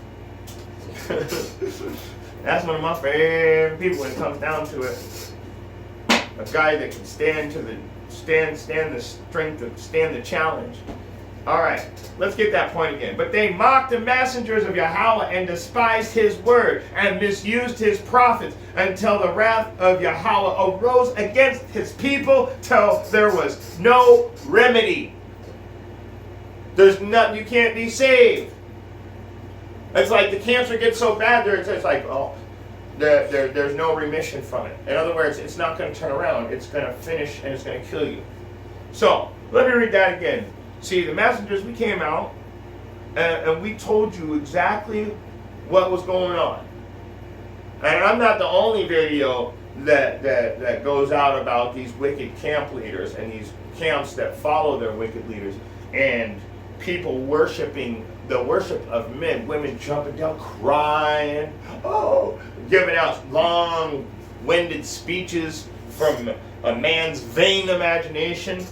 That's one of my favorite people when it comes down to it. A guy that can stand the strength of stand the challenge. All right, let's get that point again. But they mocked the messengers of Yahweh and despised his word and misused his prophets until the wrath of Yahweh arose against his people till there was no remedy. There's nothing, you can't be saved. It's like the cancer gets so bad there, it's like, oh, there's no remission from it. In other words, it's not going to turn around. It's going to finish and it's going to kill you. So, let me read that again. See, the messengers, we came out and we told you exactly what was going on. And I'm not the only video that goes out about these wicked camp leaders and these camps that follow their wicked leaders and people worshiping the worship of men, women jumping down, crying, oh, giving out long-winded speeches from a man's vain imagination.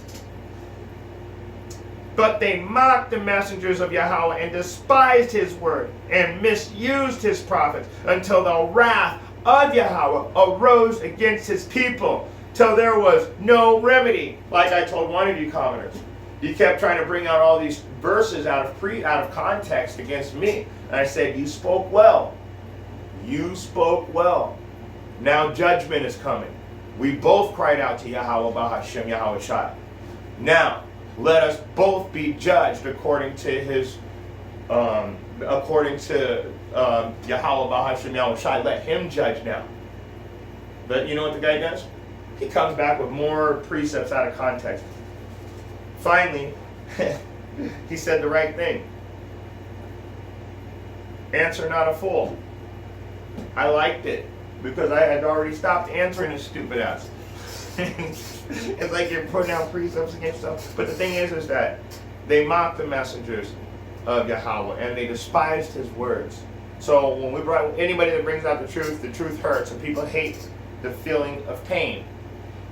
But they mocked the messengers of Yahweh and despised his word and misused his prophets until the wrath of Yahweh arose against his people till there was no remedy. Like I told one of you commenters, you kept trying to bring out all these verses out of context against me. And I said, you spoke well. You spoke well. Now judgment is coming. We both cried out to Yahweh Bahashem Yahweh Shai. Now, let us both be judged according to his, Yahweh Bahashem Yahweh Shai. Let him judge now. But you know what the guy does? He comes back with more precepts out of context. Finally, he said the right thing. Answer not a fool. I liked it because I had already stopped answering his stupid ass. It's like you're putting out precepts against stuff. But the thing is that they mocked the messengers of Yahweh and they despised his words. So when we brought anybody that brings out the truth hurts, and people hate the feeling of pain.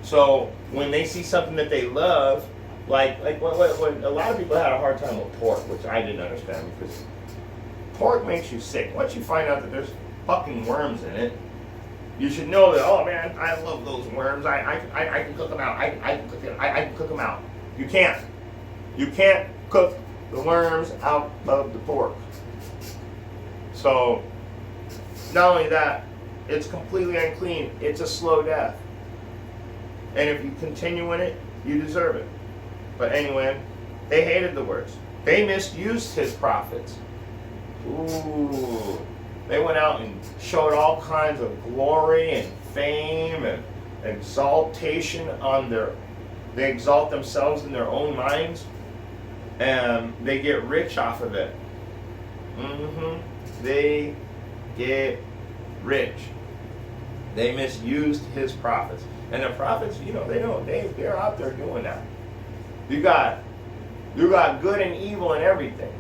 So when they see something that they love, like when a lot of people had a hard time with pork, which I didn't understand because pork makes you sick. Once you find out that there's fucking worms in it, you should know that, oh man, I love those worms. I can cook them out. I can cook them out. You can't. You can't cook the worms out of the pork. So, not only that, it's completely unclean. It's a slow death. And if you continue in it, you deserve it. But anyway, they hated the words. They misused his prophets. Ooh. They went out and showed all kinds of glory and fame and exaltation on they exalt themselves in their own minds and they get rich off of it. They get rich. They misused his prophets. And the prophets, they're out there doing that. You got good and evil and everything.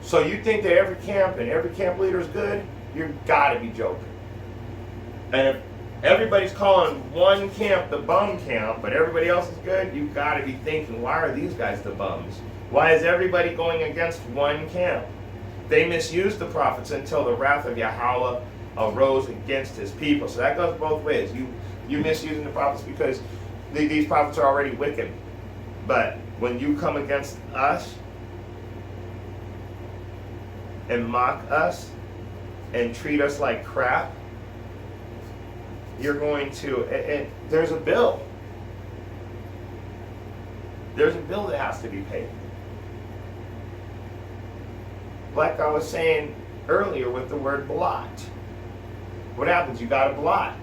So you think that every camp and every camp leader is good? You've got to be joking. And if everybody's calling one camp the bum camp, but everybody else is good, you've got to be thinking, why are these guys the bums? Why is everybody going against one camp? They misused the prophets until the wrath of Yahweh arose against his people. So that goes both ways. You misusing the prophets because these prophets are already wicked. But when you come against us and mock us and treat us like crap, you're going to, there's a bill. There's a bill that has to be paid. Like I was saying earlier with the word blot. What happens? You got a blot.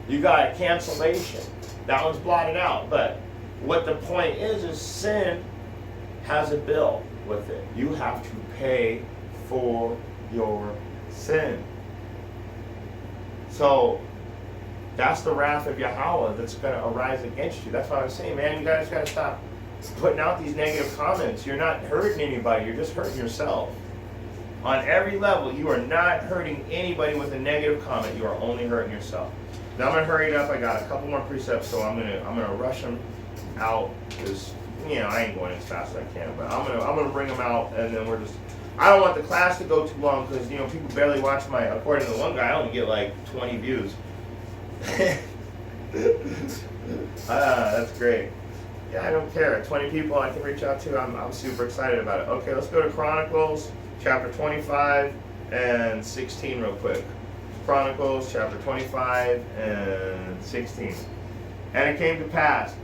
You got a cancellation. That one's blotted out. But what the point is sin has a bill with it. You have to pay for your sin. So that's the wrath of Yahweh that's going to arise against you. That's why I was saying, man, you guys got to stop putting out these negative comments. You're not hurting anybody. You're just hurting yourself. On every level, you are not hurting anybody with a negative comment. You are only hurting yourself. Now I'm going to hurry it up. I got a couple more precepts, so I'm gonna rush them out because I ain't going as fast as I can. But I'm gonna bring them out, and then I don't want the class to go too long because people barely watch according to the one guy, I only get like 20 views. That's great. Yeah, I don't care. 20 people I can reach out to. I'm super excited about it. Okay, let's go to Chronicles chapter 25 and 16 real quick. Chronicles chapter 25 and 16. And it came to pass,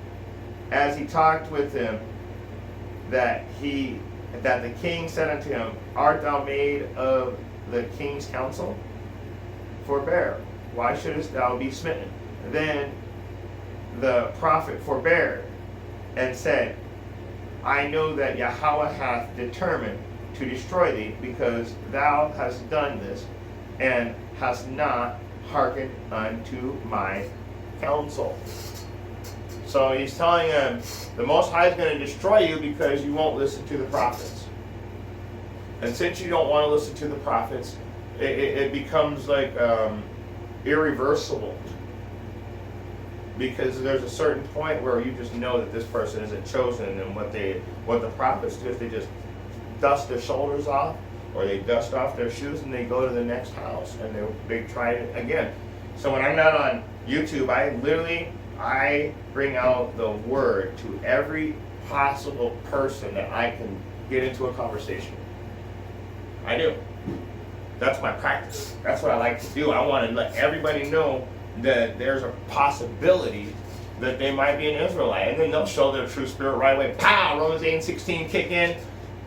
as he talked with him, that the king said unto him, Art thou made of the king's counsel? Forbear. Why shouldest thou be smitten? Then the prophet forbeared and said, I know that Yahweh hath determined to destroy thee, because thou hast done this, and hast not hearkened unto my counsel. So he's telling him, the Most High is going to destroy you because you won't listen to the prophets. And since you don't want to listen to the prophets, it becomes like irreversible. Because there's a certain point where you just know that this person isn't chosen, and what the prophets do is they just dust their shoulders off, or they dust off their shoes and they go to the next house and they try it again. So when I'm not on YouTube, I bring out the word to every possible person that I can get into a conversation with. I do. That's my practice. That's what I like to do. I want to let everybody know that there's a possibility that they might be an Israelite, and then they'll show their true spirit right away. Pow! Romans 8:16 kick in.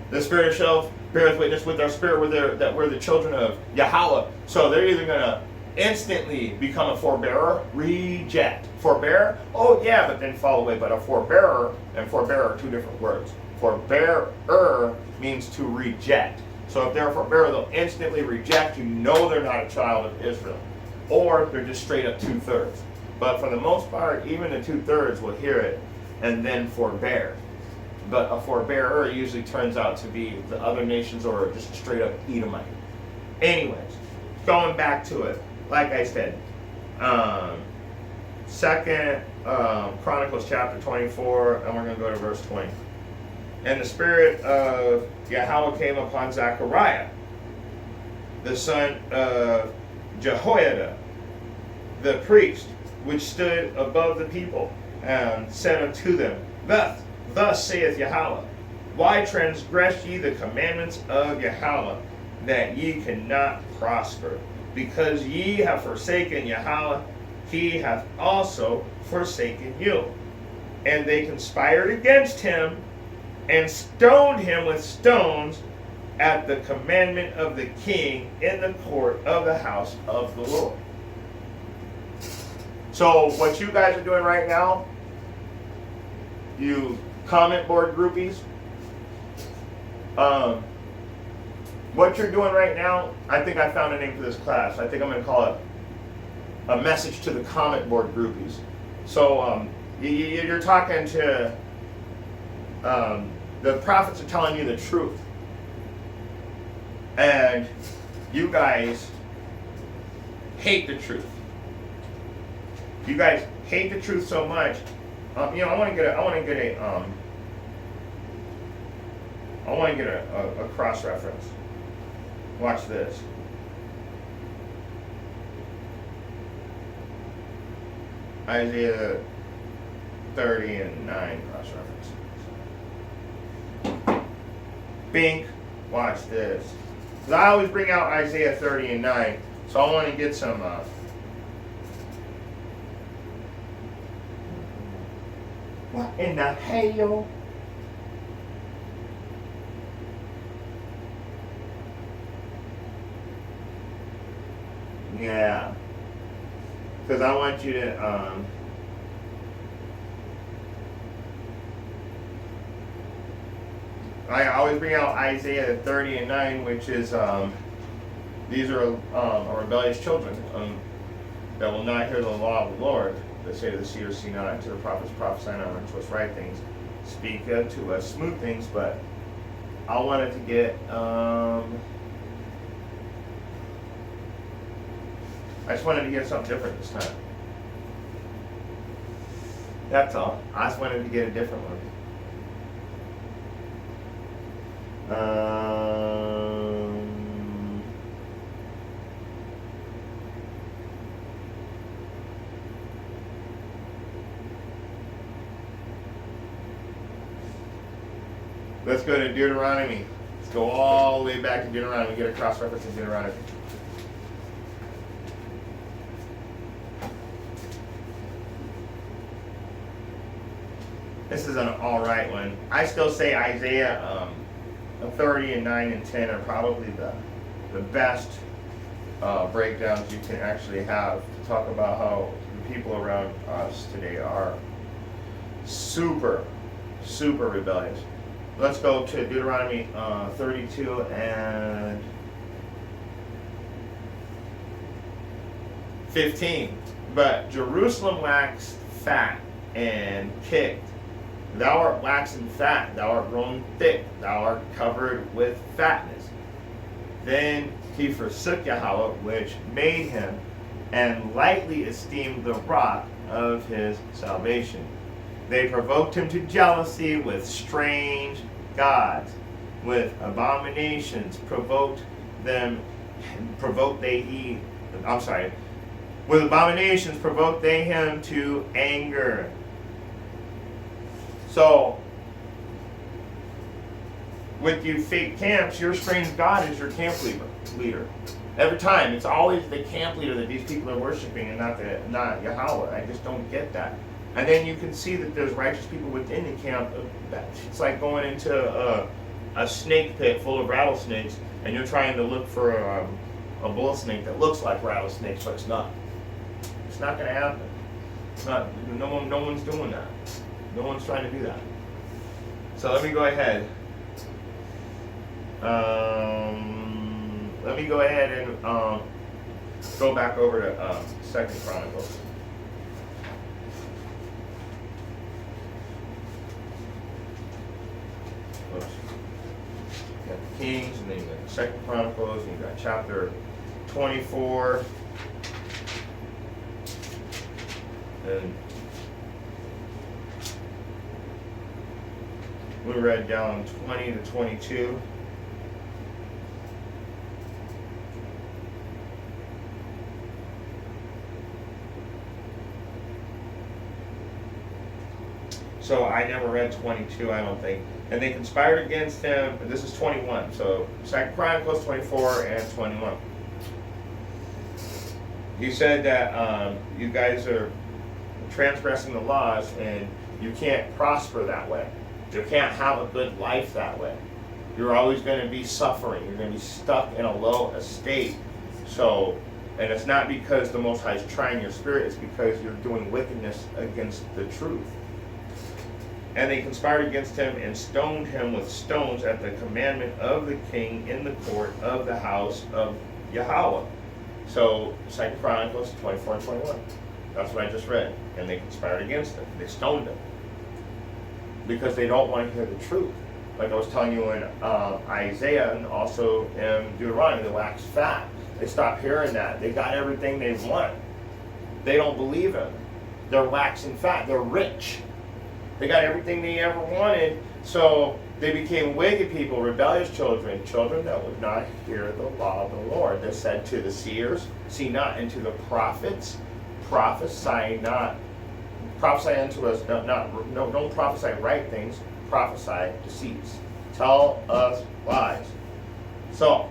The spirit of self beareth witness with our spirit that we're the children of Yahweh. So they're either going to instantly become a forbearer, reject. Forbear? Oh yeah, but then fall away. But a forbearer and forbearer are two different words. Forbearer means to reject. So if they're a forbearer, they'll instantly reject. You know they're not a child of Israel. Or they're just straight up 2/3. But for the most part, even the 2/3 will hear it and then forbear. But a forbearer usually turns out to be the other nations or just a straight up Edomite. Anyways, going back to it, like I said, Second Chronicles chapter 24, and we're going to go to verse 20. And the spirit of Yahweh came upon Zechariah, the son of Jehoiada, the priest, which stood above the people, and said unto them, Thus saith Yahweh, why transgress ye the commandments of Yahweh, that ye cannot prosper? Because ye have forsaken Yahweh, he hath also forsaken you. And they conspired against him, and stoned him with stones at the commandment of the king in the court of the house of the Lord. So what you guys are doing right now, you comment board groupies, what you're doing right now, I think I found a name for this class. I think I'm going to call it a message to the comment board groupies. So you're talking to, the prophets are telling you the truth. And you guys hate the truth. You guys hate the truth so much. I want to get a cross reference. Watch this. Isaiah 30 and 9 cross reference. Bink. Watch this. Because I always bring out Isaiah 30 and 9. So I want to get some what in the hell? Yeah. Because I want you to I always bring out Isaiah 30 and 9, which is these are rebellious children that will not hear the law of the Lord. They say to the seer, see not, and to the prophets, prophesy not unto us right things, speak unto us smooth things. But I wanted to get I just wanted to get something different this time. That's all. I just wanted to get a different one. Let's go to Deuteronomy. Let's go all the way back to Deuteronomy. Get a cross-reference in Deuteronomy. This is an alright one. I still say Isaiah 30 and 9 and 10 are probably the best breakdowns you can actually have to talk about how the people around us today are super, super rebellious. Let's go to Deuteronomy 32 and 15. But Jerusalem waxed fat and kicked. Thou art waxen fat, thou art grown thick, thou art covered with fatness. Then he forsook Yahweh, which made him, and lightly esteemed the rock of his salvation. They provoked him to jealousy with strange gods, with abominations provoked they with abominations provoked they him to anger. So, with you fake camps, your strange god is your camp leader. Every time, it's always the camp leader that these people are worshiping, and not Yahweh. I just don't get that. And then you can see that there's righteous people within the camp. It's like going into a snake pit full of rattlesnakes, and you're trying to look for a bull snake that looks like rattlesnakes, but it's not. It's not going to happen. It's not. No one's doing that. No one's trying to do that. So let me go ahead. Let me go ahead and go back over to 2 Chronicles. Oops. You got the Kings, and then you got the 2 Chronicles, and you got chapter 24. And we read down 20 to 22. So I never read 22, I don't think. And they conspired against him. This is 21. So 2 Chronicles 24 and 21. He said that you guys are transgressing the laws, and you can't prosper that way. You can't have a good life that way. You're always going to be suffering. You're going to be stuck in a low estate. So, and it's not because the Most High is trying your spirit, it's because you're doing wickedness against the truth. And they conspired against him and stoned him with stones at the commandment of the king in the court of the house of Yahweh. So, 2 Chronicles 24 and 21. That's what I just read. And they conspired against him. They stoned him. Because they don't want to hear the truth. Like I was telling you in Isaiah and also in Deuteronomy, they wax fat. They stop hearing that. They got everything they want. They don't believe him. They're waxing fat. They're rich. They got everything they ever wanted. So they became wicked people, rebellious children, children that would not hear the law of the Lord. They said to the seers, see not, and to the prophets, prophesy not. Prophesy unto us, don't prophesy right things, prophesy deceits. Tell us lies. So,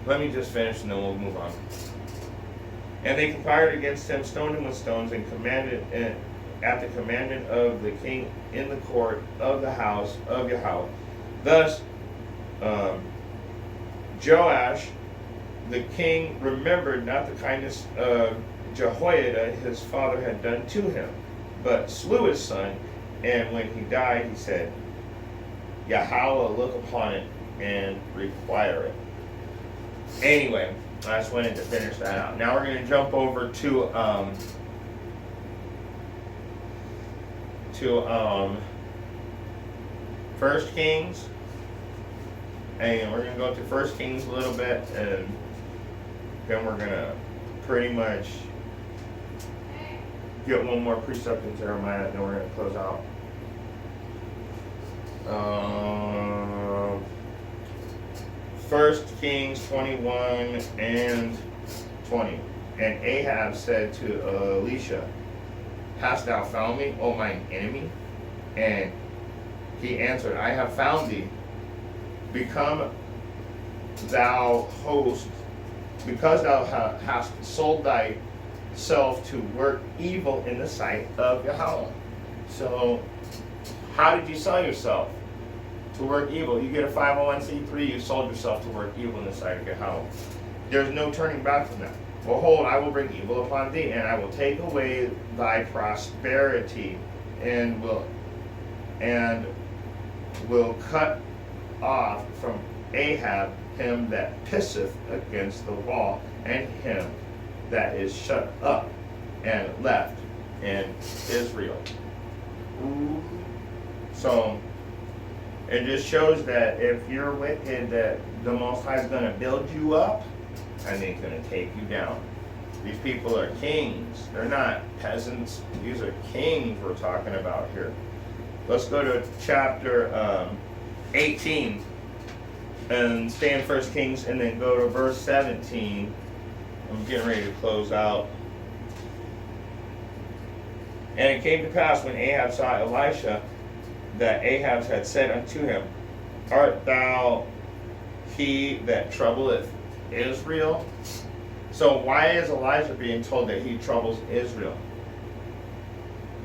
let me just finish and then we'll move on. And they conspired against him, stoned him with stones, and commanded at the commandment of the king in the court of the house of Yahweh. Thus, Joash, the king, remembered not the kindness of Jehoiada his father had done to him, but slew his son, and when he died, he said, Yahweh look upon it and require it. Anyway, I just wanted to finish that out. Now we're going to jump over to 1 Kings, and we're going to go to 1 Kings a little bit, and then we're going to pretty much get one more precept in Jeremiah, and then we're going to close out. 1 Kings 21 and 20. And Ahab said to Elisha, hast thou found me, O mine enemy? And He answered, I have found thee. Become thou host, because thou hast sold thyself to work evil in the sight of Yahweh. So, how did you sell yourself? To work evil. You get a 501c3, you sold yourself to work evil in the sight of Yahweh. There's no turning back from that. Behold, I will bring evil upon thee, and I will take away thy prosperity, and will cut off from Ahab him that pisseth against the wall, and him that is shut up and left in Israel. So it just shows that if you're wicked, that the Most High is going to build you up and he's going to take you down. These people are kings. They're not peasants. These are kings we're talking about here. Let's go to chapter 18 and stay in 1 Kings and then go to verse 17. I'm getting ready to close out. And it came to pass when Ahab saw Elisha that Ahab had said unto him, Art thou he that troubleth Israel? So why is Elijah being told that he troubles Israel?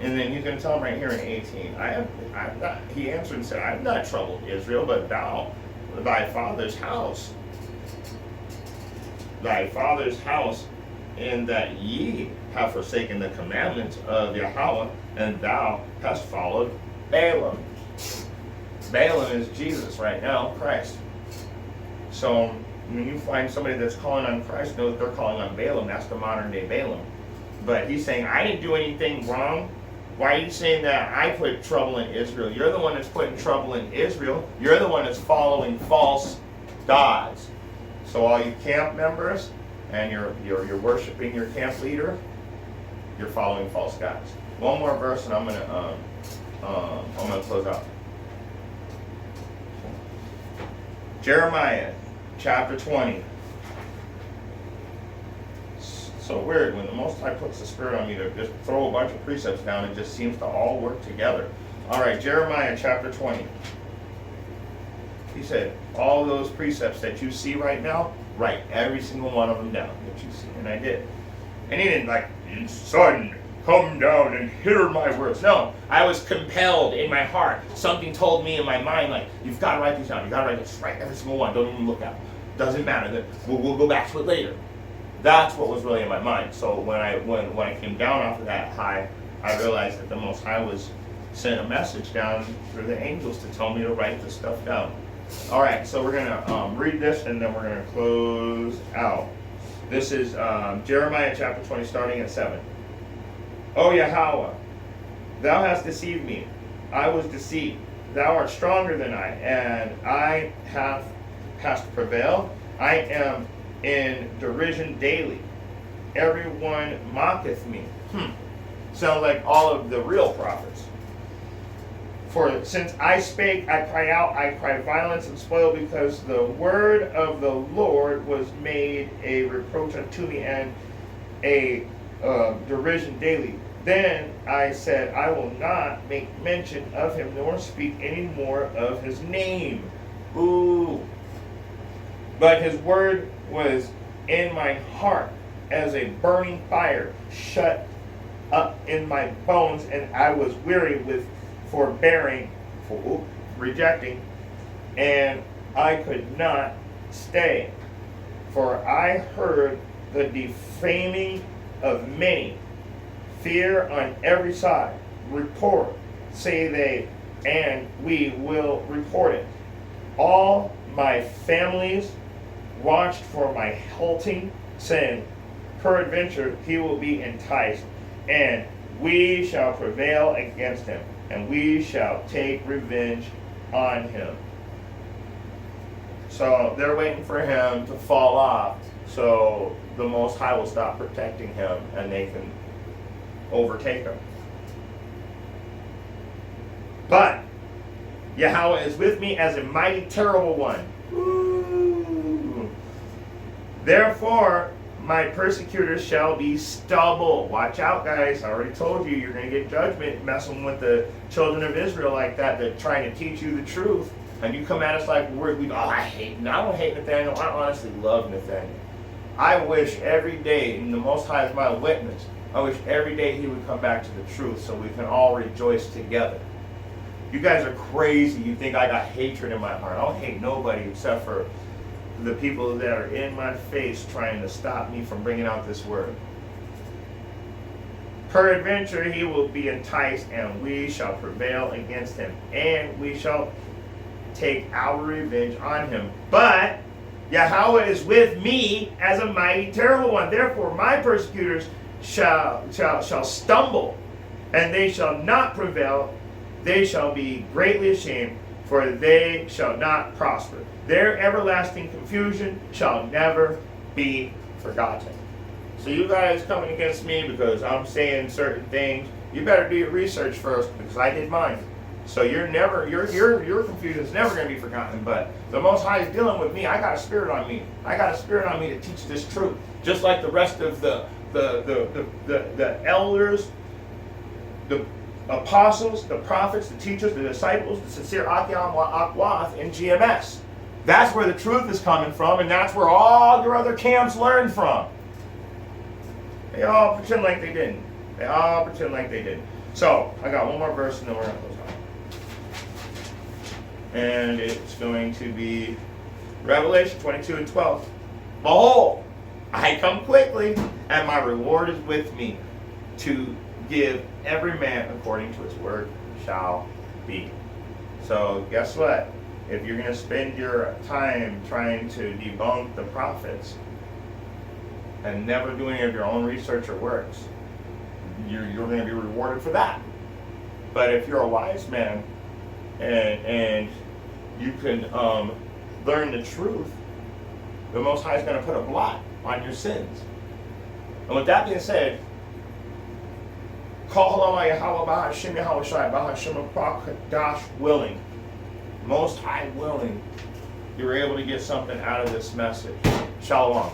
And then he's going to tell him right here in 18, I'm not, he answered and said, I have not troubled Israel, but thou, thy father's house. Thy father's house, in that ye have forsaken the commandments of Yahweh, and thou hast followed Balaam. Balaam is Jesus right now, Christ. So when you find somebody that's calling on Christ, know that they're calling on Balaam. That's the modern day Balaam. But he's saying, I didn't do anything wrong. Why are you saying that I put trouble in Israel? You're the one that's putting trouble in Israel. You're the one that's following false gods. So all you camp members, and you're worshiping your camp leader, you're following false gods. One more verse, and I'm gonna close out. Jeremiah chapter 20. So weird when the Most High puts the Spirit on me to just throw a bunch of precepts down. It just seems to all work together. All right, Jeremiah chapter 20. He said, all those precepts that you see right now, write every single one of them down that you see. And I did. And he didn't like, son, come down and hear my words. No, I was compelled in my heart. Something told me in my mind, like, you've got to write these down. You've got to write this. Write every single one. Don't even look at them. Doesn't matter. We'll go back to it later. That's what was really in my mind. So when I came down off of that high, I realized that the Most High was sent a message down through the angels to tell me to write this stuff down. All right, so we're going to read this, and then we're going to close out. This is Jeremiah chapter 20, starting at 7. O Yahweh, thou hast deceived me. I was deceived. Thou art stronger than I, and I hast prevailed. I am in derision daily. Everyone mocketh me. Sound like all of the real prophets. For since I spake, I cry out, I cry violence and spoil, because the word of the Lord was made a reproach unto me, and a derision daily. Then I said, I will not make mention of him, nor speak any more of his name. Ooh. But his word was in my heart as a burning fire, shut up in my bones, and I was weary with forbearing, rejecting, and I could not stay. For I heard the defaming of many, fear on every side. Report, say they, and we will report it. All my families watched for my halting, saying, peradventure he will be enticed, and we shall prevail against him, and we shall take revenge on him. So they're waiting for him to fall off, so the Most High will stop protecting him, and they can overtake him. But Yahweh is with me as a mighty terrible one. Ooh. Therefore my persecutors shall be stubble. Watch out, guys. I already told you, you're going to get judgment messing with the children of Israel like that. They're trying to teach you the truth. And you come at us like I don't hate Nathaniel. I honestly love Nathaniel. I wish every day, and the Most High is my witness, I wish every day he would come back to the truth so we can all rejoice together. You guys are crazy. You think I got hatred in my heart. I don't hate nobody except for the people that are in my face trying to stop me from bringing out this word. Peradventure he will be enticed, and we shall prevail against him, and we shall take our revenge on him. But Yahweh is with me as a mighty terrible one. Therefore my persecutors shall stumble, and they shall not prevail. They shall be greatly ashamed, for they shall not prosper. Their everlasting confusion shall never be forgotten. So you guys coming against me because I'm saying certain things, you better do your research first, because I did mine. So your confusion is never going to be forgotten. But the Most High is dealing with me. I got a spirit on me. I got a spirit on me to teach this truth, just like the rest of the elders, the apostles, the prophets, the teachers, the disciples, the sincere Akyam Akwath in GMS. That's where the truth is coming from, and that's where all your other camps learned from. They all pretend like they didn't. They all pretend like they didn't. So, I got one more verse and then we're going to close out. And it's going to be Revelation 22:12. Behold, I come quickly, and my reward is with me, to give every man according to his work shall be. So guess what? If you're going to spend your time trying to debunk the prophets and never do any of your own research or works, you're going to be rewarded for that. But if you're a wise man and you can learn the truth, the Most High is going to put a blot on your sins. And with that being said, Call Yahweh Bahashim Yahweh Shai Bahashim Prakadash willing, Most High willing, you're able to get something out of this message. Shalom.